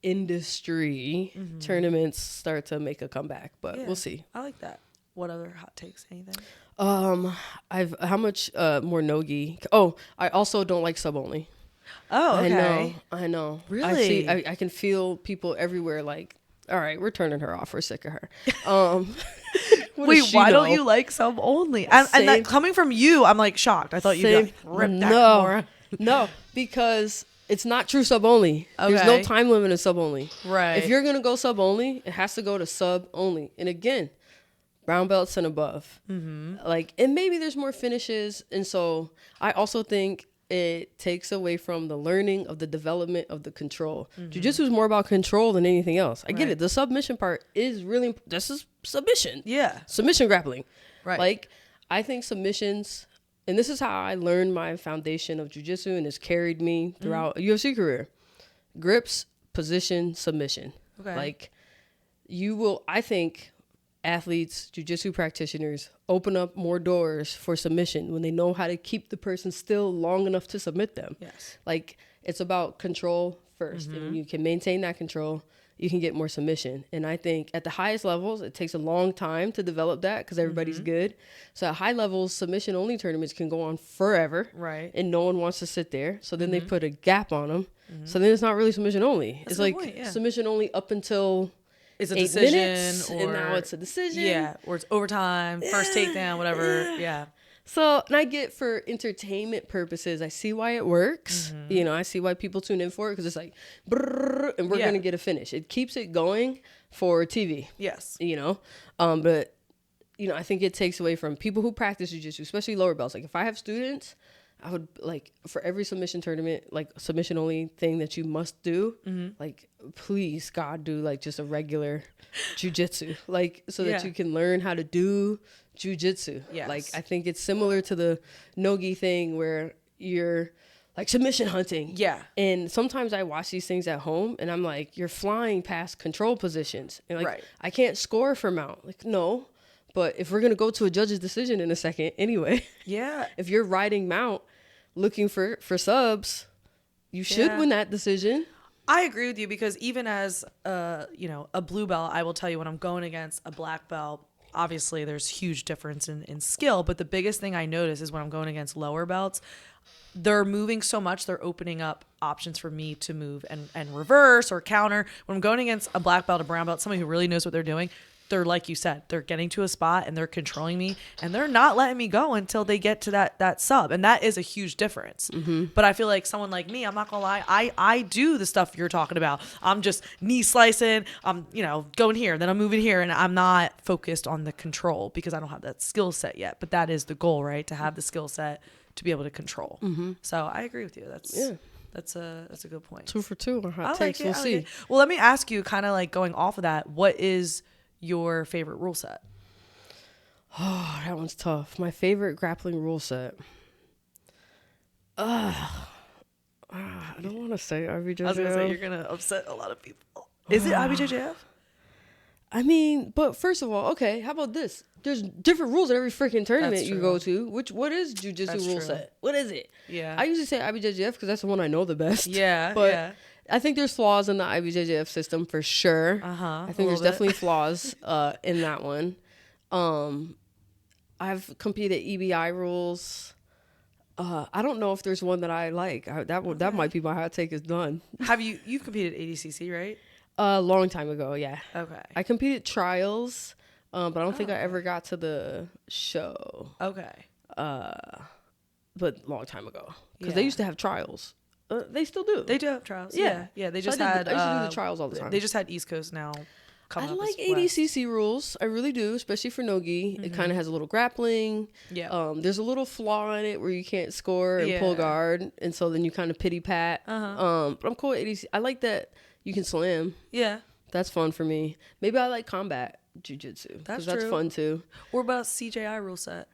industry, tournaments start to make a comeback, but we'll see. I like that. What other hot takes? Anything? How much more no-gi? Oh, I also don't like sub only. Oh, okay. I know. Really? I can feel people everywhere like, all right, we're turning her off. We're sick of her. Wait, why don't you like sub only? And that coming from you, I'm like shocked. I thought you'd rip that more. No, because it's not true sub only. Okay. There's no time limit in sub only. Right. If you're gonna go sub only, it has to go to sub only. And again, brown belts and above. Like, and maybe there's more finishes. And so I also think it takes away from the learning of the development of the control. Jiu-jitsu is more about control than anything else. I get it. The submission part is really, this is submission. Yeah. Submission grappling. Right. Like, I think submissions, and this is how I learned my foundation of jiu-jitsu and it's carried me throughout a UFC career. Grips, position, submission. Okay. Like, I think athletes, jiu-jitsu practitioners open up more doors for submission when they know how to keep the person still long enough to submit them. Yes. Like, it's about control first. And when you can maintain that control, you can get more submission. And I think at the highest levels, it takes a long time to develop that because everybody's good. So at high levels, submission only tournaments can go on forever. Right. And no one wants to sit there. So then they put a gap on them. So then it's not really submission only. That's it's like submission only up until it's a decision minutes, and now it's a decision. Yeah, or it's overtime, first takedown, whatever. Yeah. So, and I get for entertainment purposes, I see why it works. I see why people tune in for it because it's like, brrr, and we're going to get a finish. It keeps it going for TV. Yes. But, I think it takes away from people who practice jiu-jitsu, especially lower belts. Like, if I have students, I would, like, for every submission tournament, like, submission only thing that you must do, like, please, God, do, like, just a regular jiu-jitsu. Like, so that you can learn how to do jiu-jitsu. Yes. Like, I think it's similar to the no-gi thing where you're like submission hunting. Yeah. And sometimes I watch these things at home and I'm like, you're flying past control positions. And like, I can't score for mount. Like, no. But if we're going to go to a judge's decision in a second anyway. Yeah. If you're riding mount looking for subs, you should win that decision. I agree with you, because even as a blue belt, I will tell you, when I'm going against a black belt, obviously there's huge difference in skill, but the biggest thing I notice is when I'm going against lower belts, they're moving so much, they're opening up options for me to move and reverse or counter. When I'm going against a black belt, a brown belt, somebody who really knows what they're doing, they're, like you said, they're getting to a spot and they're controlling me, and they're not letting me go until they get to that sub. And that is a huge difference. But I feel like someone like me, I'm not gonna lie, I do the stuff you're talking about. I'm just knee slicing, I'm, going here, then I'm moving here, and I'm not focused on the control because I don't have that skill set yet. But that is the goal, right? To have the skill set to be able to control. So I agree with you. That's a good point. 2 for 2 on hot takes. We'll see. Well, let me ask you, kind of like going off of that, what is your favorite rule set? Oh, that one's tough. My favorite grappling rule set. I don't want to say IBJJF. I was going to say, you're going to upset a lot of people. Is it IBJJF? I mean, but first of all, okay, how about this? There's different rules at every freaking tournament you go to. What is jiu-jitsu rule set? What is it? Yeah. I usually say IBJJF because that's the one I know the best. Yeah, but I think there's flaws in the IBJJF system for sure. I think there's definitely flaws in that one. I've competed EBI rules. I don't know if there's one that I like. That might be my hot take is done. Have you've competed ADCC, right? A long time ago, yeah. Okay. I competed trials, but I don't think I ever got to the show. Okay. But long time ago, because they used to have trials. They still do. They do have trials. Yeah. They just had. I used to do the trials all the time. They just had East Coast now. I like ADCC rules. I really do, especially for no-gi. It kind of has a little grappling. Yeah. There's a little flaw in it where you can't score and pull guard, and so then you kind of pity pat. But I'm cool with ADCC. I like that you can slam. Yeah. That's fun for me. Maybe I like combat jiu-jitsu. That's fun too. What about CJI rule set?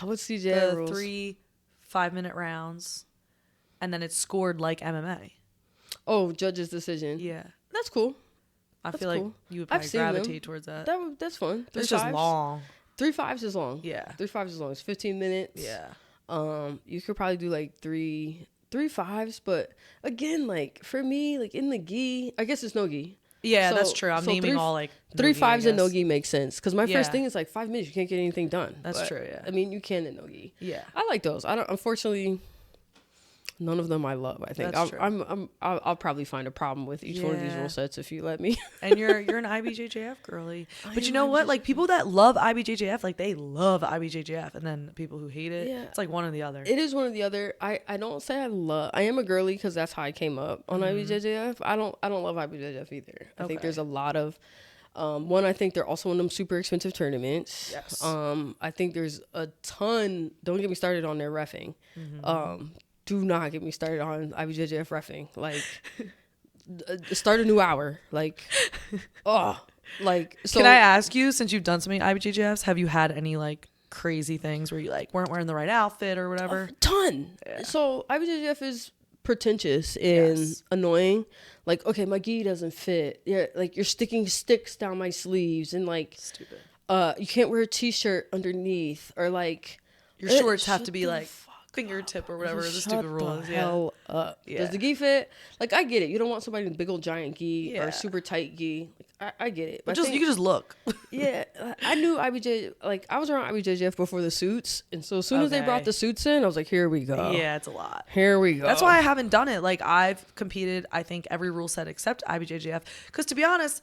What's CJI rules? 3 5-minute rounds, and then it's scored like MMA. Oh, judge's decision. Yeah. That's cool. I feel like you would probably gravitate towards that. That's fun. It's just long. 3 5s is long. Yeah. 3 5s is long. It's 15 minutes. Yeah. You could probably do like 3 5s, but again, like for me, like in the gi, I guess it's no gi. Yeah, that's true. I'm naming all like 3 5s in no gi makes sense because my first thing is like 5 minutes. You can't get anything done. That's true. Yeah. I mean, you can in no gi. Yeah. I like those. Unfortunately, none of them I love. I think I'll probably find a problem with each one of these rule sets if you let me. And you're an IBJJF girly, but you know what? Like people that love IBJJF, like they love IBJJF, and then people who hate it, it's like one or the other. It is one or the other. I don't say I love. I am a girly because that's how I came up on IBJJF. I don't love IBJJF either. I think there's a lot of. One, I think they're also one of them super expensive tournaments. Yes. I think there's a ton. Don't get me started on their reffing. Do not get me started on IBJJF reffing. Like, start a new hour. Like, so. Can I ask you, since you've done so many IBJJFs, have you had any like crazy things where you like weren't wearing the right outfit or whatever? A ton. Yeah. So IBJJF is pretentious and annoying. Like, okay, my gi doesn't fit. Yeah, like you're sticking sticks down my sleeves and like, stupid. You can't wear a t-shirt underneath or like your shorts have to be like fingertip or whatever the stupid rule is. Hell up. Yeah. Does the gi fit? Like, I get it. You don't want somebody in big old giant gi or super tight gi. Like, I get it. But you can just look. Yeah, I knew IBJ. Like, I was around IBJJF before the suits, and so as soon as they brought the suits in, I was like, here we go. Yeah, it's a lot. Here we go. That's why I haven't done it. Like, I've competed, I think, every rule set except IBJJF, because to be honest,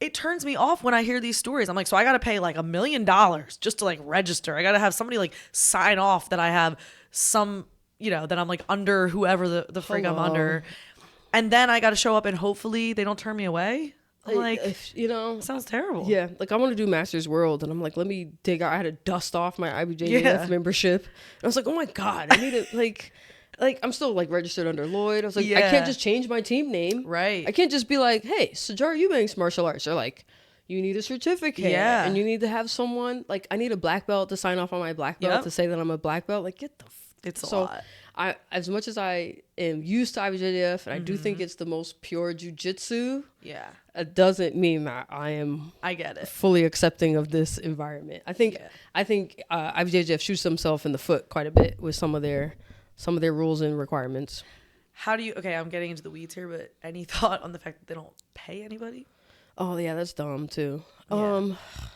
it turns me off when I hear these stories. I'm like, so I got to pay like $1 million just to like register. I got to have somebody like sign off that I have some, that I'm like under whoever the frig I'm under. And then I got to show up and hopefully they don't turn me away. I'm like, it sounds terrible. Yeah. Like I want to do Masters World and I'm like, let me dig out. I had to dust off my IBJJF membership. And I was like, oh my God, I need to like I'm still like registered under Lloyd. I was like, I can't just change my team name. Right. I can't just be like, hey, Sijara Eubanks martial arts. They're like, you need a certificate. Yeah. And you need to have someone like, I need a black belt to sign off on my black belt to say that I'm a black belt. Like, get the it's a lot. as much as I am used to IBJJF, and I do think it's the most pure jujitsu. Yeah. It doesn't mean that I get it, fully accepting of this environment. I think IBJJF shoots themselves in the foot quite a bit with some of their rules and requirements. How do you? Okay, I'm getting into the weeds here, but any thought on the fact that they don't pay anybody? Oh yeah, that's dumb too. Yeah.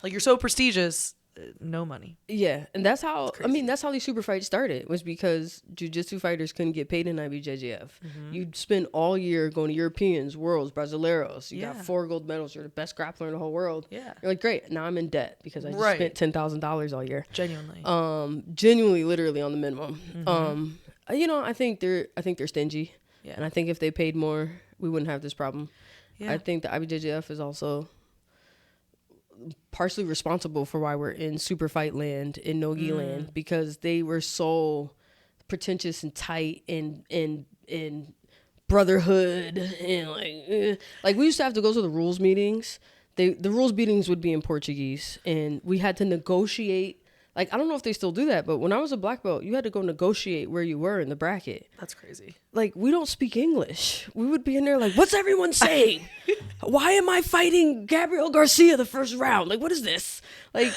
Like, you're so prestigious, no money. Yeah, and that's how that's how these super fights started, was because jiu-jitsu fighters couldn't get paid in IBJJF. You'd spend all year going to Europeans, Worlds, Brasileiros. You got 4 gold medals. You're the best grappler in the whole world. Yeah, you're like, great. Now I'm in debt because I just spent $10,000 all year. Genuinely, literally on the minimum. I think they're stingy. Yeah, and I think if they paid more, we wouldn't have this problem. Yeah. I think the IBJJF is also partially responsible for why we're in super fight land, in no-gi land, because they were so pretentious and tight and brotherhood, and like we used to have to go to the rules meetings. The rules meetings would be in Portuguese, and we had to negotiate. Like, I don't know if they still do that, but when I was a black belt, you had to go negotiate where you were in the bracket. That's crazy. Like, we don't speak English. We would be in there like, what's everyone saying? Why am I fighting Gabriel Garcia the first round? Like, what is this? Like,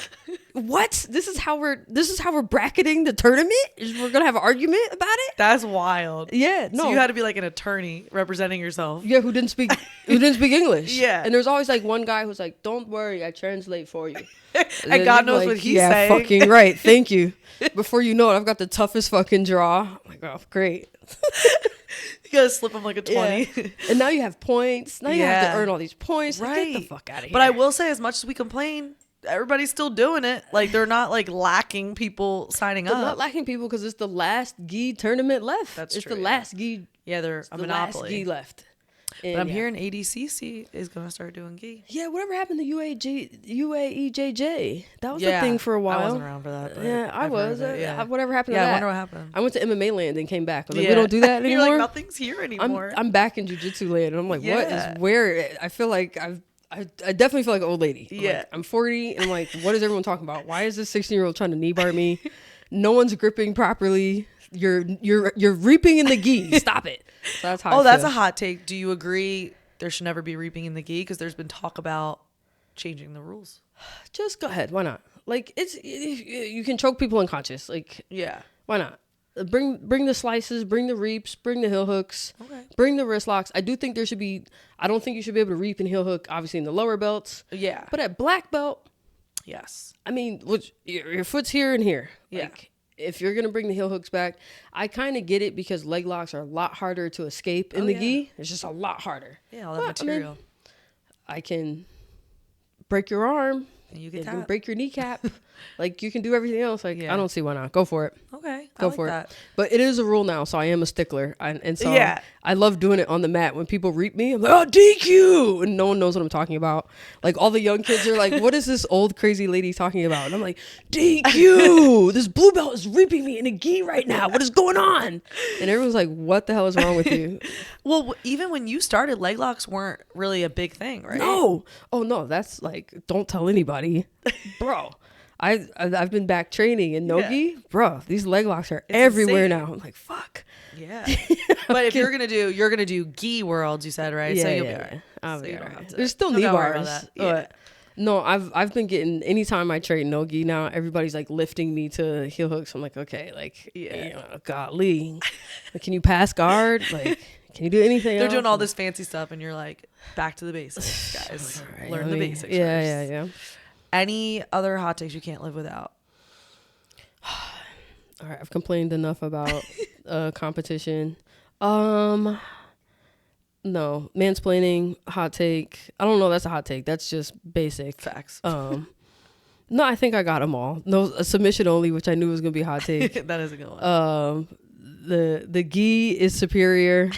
what? This is how we're bracketing the tournament? We're gonna have an argument about it? That's wild. Yeah, no. So you had to be like an attorney representing yourself. Yeah, who didn't speak English. Yeah. And there's always like one guy who's like, don't worry, I translate for you. And God knows what he's saying. Yeah, fucking right. Thank you. Before you know it, I've got the toughest fucking draw. I'm like, oh, great. You gotta slip him like a 20. Yeah. And now you have points. Now you have to earn all these points. Right. Get the fuck out of here. But I will say, as much as we complain, everybody's still doing it. Like, they're not like lacking people signing up. They're not lacking people because it's the last gi tournament left. That's true. It's the last gi. Yeah, they're a monopoly. Last gi left. And but I'm hearing ADCC is going to start doing gi. Yeah, whatever happened to UAEJJ? That was a thing for a while. I wasn't around for that. But yeah, I was. Whatever happened to that? I wonder what happened. I went to MMA land and came back. I was like, we don't do that anymore. You're like, nothing's here anymore. I'm back in jiu-jitsu land. And I'm like, what is where? I feel like I definitely feel like an old lady. I'm 40. And I'm like, what is everyone talking about? Why is this 16-year-old trying to knee bar me? No one's gripping properly. You're reaping in the gi. Stop it. So that's how that's a hot take. Do you agree there should never be reaping in the gi? Because there's been talk about changing the rules. Just go ahead. Why not? Like, you can choke people unconscious. Like, why not? Bring the slices, bring the reaps, bring the heel hooks, bring the wrist locks. I do think there should be. I don't think you should be able to reap and heel hook, obviously, in the lower belts. Yeah. But at black belt, yes. I mean, your foot's here and here. Yeah. Like, if you're gonna bring the heel hooks back, I kind of get it because leg locks are a lot harder to escape in the gi. It's just a lot harder. Yeah, all that material. I can break your arm. And you can break your kneecap. Like, you can do everything else. Like, I don't see why not. Go for it. Okay. Go for it. But it is a rule now, so I am a stickler. And so I love doing it on the mat. When people reap me, I'm like, oh, DQ! And no one knows what I'm talking about. Like, all the young kids are like, what is this old crazy lady talking about? And I'm like, DQ! This blue belt is reaping me in a gi right now. What is going on? And everyone's like, what the hell is wrong with you? Well, even when you started, leg locks weren't really a big thing, right? No. Oh, no. That's like, don't tell anybody. Bro. I've been back training in no-gi. Bro, these leg locks are everywhere insane. Now. I'm like, fuck. Yeah. But if you're gonna do gi worlds, you said, right? Yeah, so you'll be all right. I'll be all right. There's still knee bars. But no, I've been getting, anytime I train no-gi now, everybody's like lifting me to heel hooks. I'm like, okay, like, golly. Like, can you pass guard? Like, can you do anything They're doing all this fancy stuff and you're like, back to the basics, guys. Like, learn the basics first. Yeah. Any other hot takes you can't live without? All right, I've complained enough about competition. No, mansplaining, hot take. I don't know. That's a hot take. That's just basic facts. No, I think I got them all. No, a submission only, which I knew was gonna be a hot take. That is a good one. The gi is superior.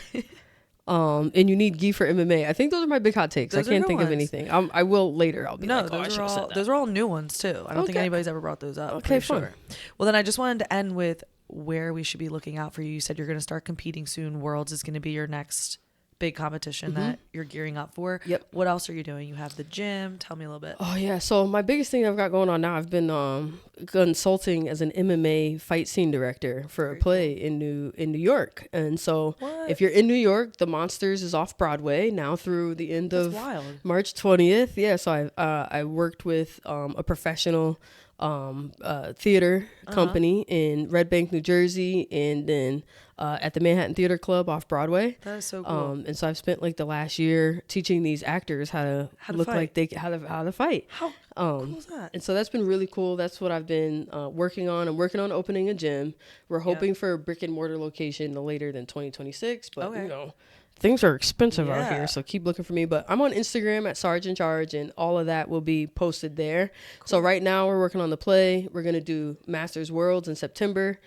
And you need gi for MMA. I think those are my big hot takes. I can't think of anything. I will later. I'll be like, those are all new ones too. I don't think anybody's ever brought those up. Okay, fun. Sure. Well, then I just wanted to end with where we should be looking out for you. You said you're going to start competing soon. Worlds is going to be your next big competition that you're gearing up for. Yep. What else are you doing? You have the gym. Tell me a little bit. Oh yeah. So my biggest thing I've got going on now, I've been consulting as an MMA fight scene director for a play in New York. And so if you're in New York, The Monsters is off Broadway now through the end of March 20th. Yeah. So I worked with a professional theater company in Red Bank, New Jersey, and then at the Manhattan Theater Club off Broadway. That is so cool. And so I've spent like the last year teaching these actors how to look fight. like how to fight. How cool is that? And so that's been really cool. That's what I've been working on. I'm working on opening a gym. We're hoping for a brick and mortar location no later than 2026, but you know, things are expensive out here, so keep looking for me. But I'm on Instagram at Sarj in Charge, and all of that will be posted there. Cool. So right now we're working on the play. We're gonna do Masters Worlds in September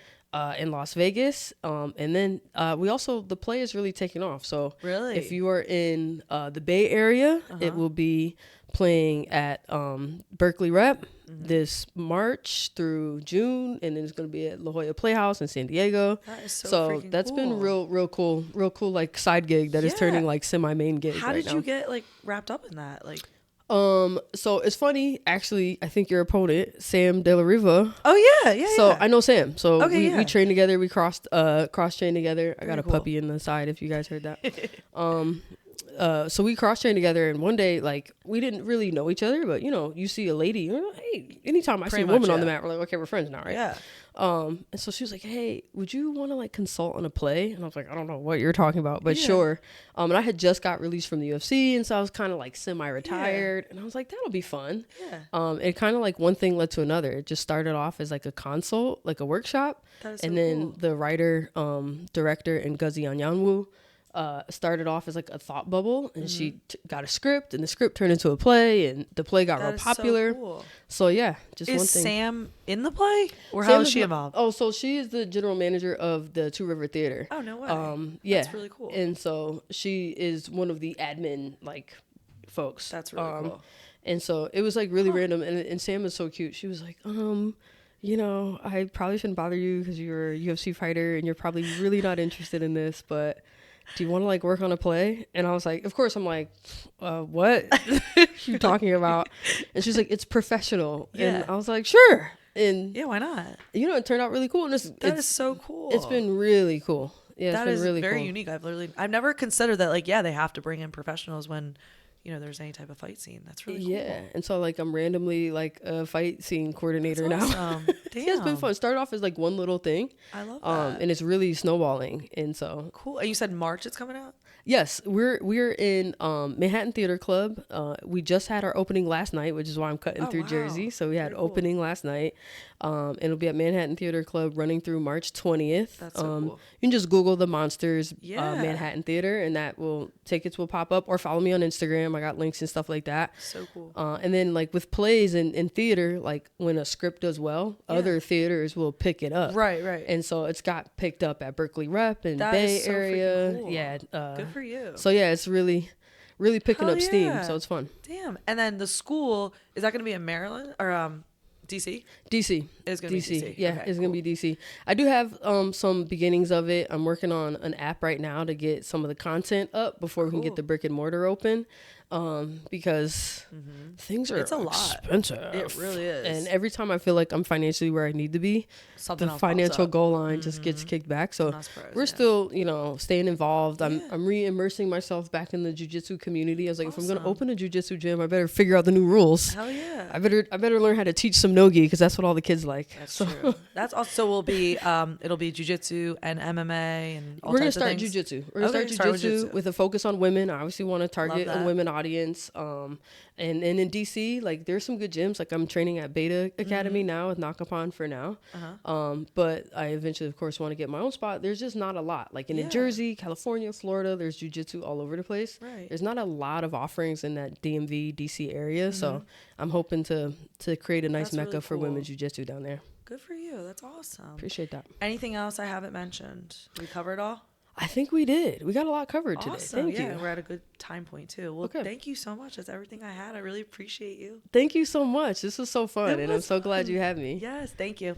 in Las Vegas, and then the play is really taking off. So if you are in the Bay Area, it will be playing at Berkeley Rep this March through June, and then it's going to be at La Jolla Playhouse in San Diego. That is so that's cool. Been real cool like side gig that is turning like semi-main gig. How did you get like wrapped up in that? Like so it's funny, actually. I think your opponent, Sam De La Riva. Oh yeah. So I know Sam. So we trained together. We cross trained together. I got a puppy in the side, if you guys heard that. So we cross trained together, and one day, like, we didn't really know each other, but you know, you see a lady, you're like, hey, anytime I see a woman on the mat, we're like, okay, we're friends now, right? Yeah. And so she was like, hey, would you want to like consult on a play? And I was like, I don't know what you're talking about, but sure. And I had just got released from the UFC, and so I was kind of like semi-retired, and I was like, that'll be fun. Yeah. It kind of like one thing led to another. It just started off as like a consult, like a workshop, and then the writer, director, and Nguzi Anyanwu started off as like a thought bubble, and she got a script, and the script turned into a play, and the play got real popular. So, cool. So yeah, just is one thing. Sam in the play, or how is she involved? Oh, so she is the general manager of the Two River Theater. Oh, no way. Yeah, that's really cool. And so she is one of the admin like folks. That's really cool. And so it was like really random, and Sam is so cute. She was like, you know, I probably shouldn't bother you because you're a UFC fighter and you're probably really not interested in this, but do you want to like work on a play? And I was like, of course. I'm like, what are you talking about? And she's like, it's professional. And I was like, sure. And yeah, why not? You know, it turned out really cool. And that is so cool. It's been really cool. Yeah, that is really very cool. unique. I've never considered that. Like, yeah, they have to bring in professionals when, you know, there's any type of fight scene. That's really cool. Yeah, and so like I'm randomly like a fight scene coordinator now. Awesome. Damn. Yeah, it's been fun. It started off as like one little thing. I love that. And it's really snowballing. And so cool. And you said March it's coming out? Yes, we're in Manhattan Theater Club. We just had our opening last night, which is why I'm cutting through Jersey. So we had opening last night. And it'll be at Manhattan Theater Club running through March 20th. That's so cool. You can just Google The Monsters Manhattan Theater, and tickets will pop up, or follow me on Instagram. I got links and stuff like that. So cool. And then like with plays and theater, like when a script does well, other theaters will pick it up. Right. And so it's got picked up at Berkeley Rep and Bay Area. Cool. Yeah. Good for you. So yeah, it's really picking up steam. So it's fun. Damn. And then the school, is that going to be in Maryland or DC? DC. It's going to be DC. Yeah, okay, it's going to be DC. I do have some beginnings of it. I'm working on an app right now to get some of the content up before we can get the brick and mortar open. Because things are expensive. It really is. And every time I feel like I'm financially where I need to be, the financial goal line just gets kicked back. So we're still, you know, staying involved. I'm re-immersing myself back in the jiu-jitsu community. I was like, if I'm going to open a jiu-jitsu gym, I better figure out the new rules. Hell yeah. I better learn how to teach some nogi, because that's what all the kids like. That's true. That's also will be it'll be jiu-jitsu and MMA and all We're going to types of start things. jiu-jitsu. We're going to start jiu-jitsu with a focus on women. I obviously want to target a women audience. And in DC, like there's some good gyms. Like I'm training at Beta Academy now with Nakapan for now. But I eventually, of course, want to get my own spot. There's just not a lot. Like in New Jersey, California, Florida, there's jiu-jitsu all over the place. Right. There's not a lot of offerings in that DMV, DC area. So I'm hoping to create a nice mecca for women's jiu-jitsu down there. Good for you. That's awesome. Appreciate that. Anything else I haven't mentioned? We covered all? I think we did. We got a lot covered today. Thank you. We're at a good time point too. Well, thank you so much. That's everything I had. I really appreciate you. Thank you so much. This was so fun, and I'm so glad you had me. Yes, thank you.